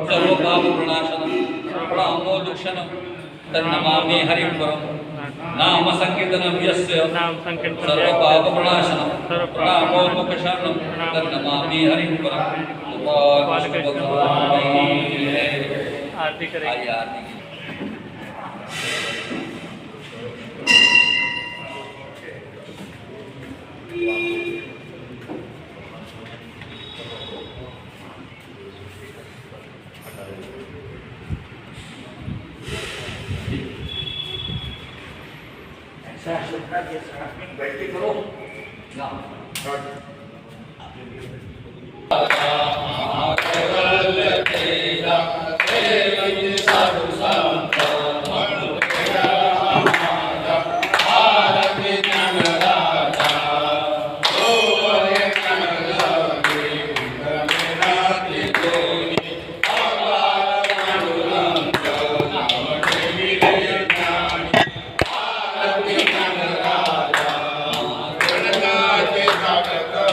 सर्व पाप प्रणाशनम प्रणामो दुख शमनम तन्नमामि हरि परम। नाम संकीर्तनम यस्य सर्व पाप प्रणाशनम प्रणामो दुख शमनम तन्नमामि हरि परम। आरती करेंगे। आरती बैठ के करो ना। Thank you.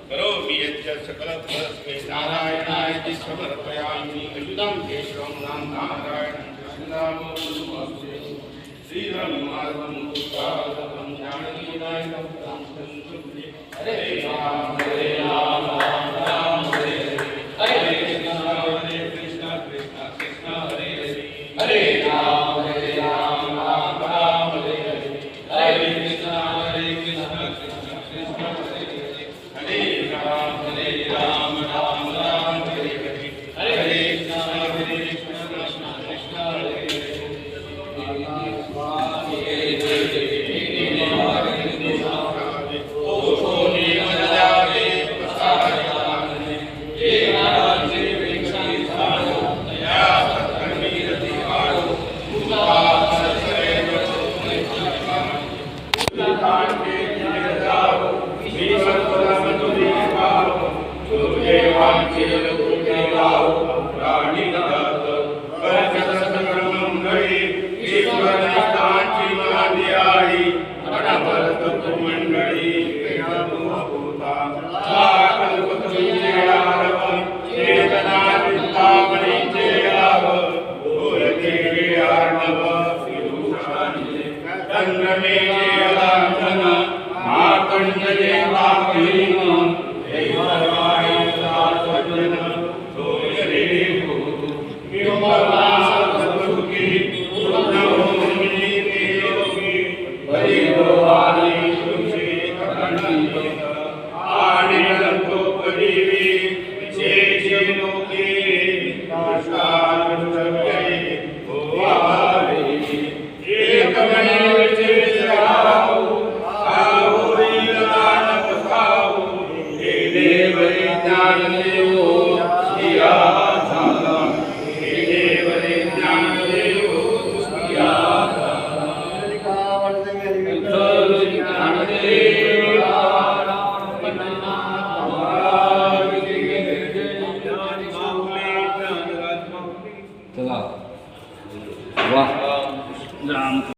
करोमि यच्च सकलफलस्मै नारायणाय समर्पयामि अच्युतं केशवं नारायणं कृष्णनामोऽस्तुते श्रीराममाधवं पुष्पावतं जानकीनायकं संस्तुते हरे राम राम राम हरे हरे कृष्ण कृष्ण कृष्ण हरे हरे राम राम राम हरे हरे कृष्ण कृष्ण कृष्ण हरे हरे राम राम राम हरे हरे हरे कृष्ण कृष्ण कृष्ण हरे चला वाह राम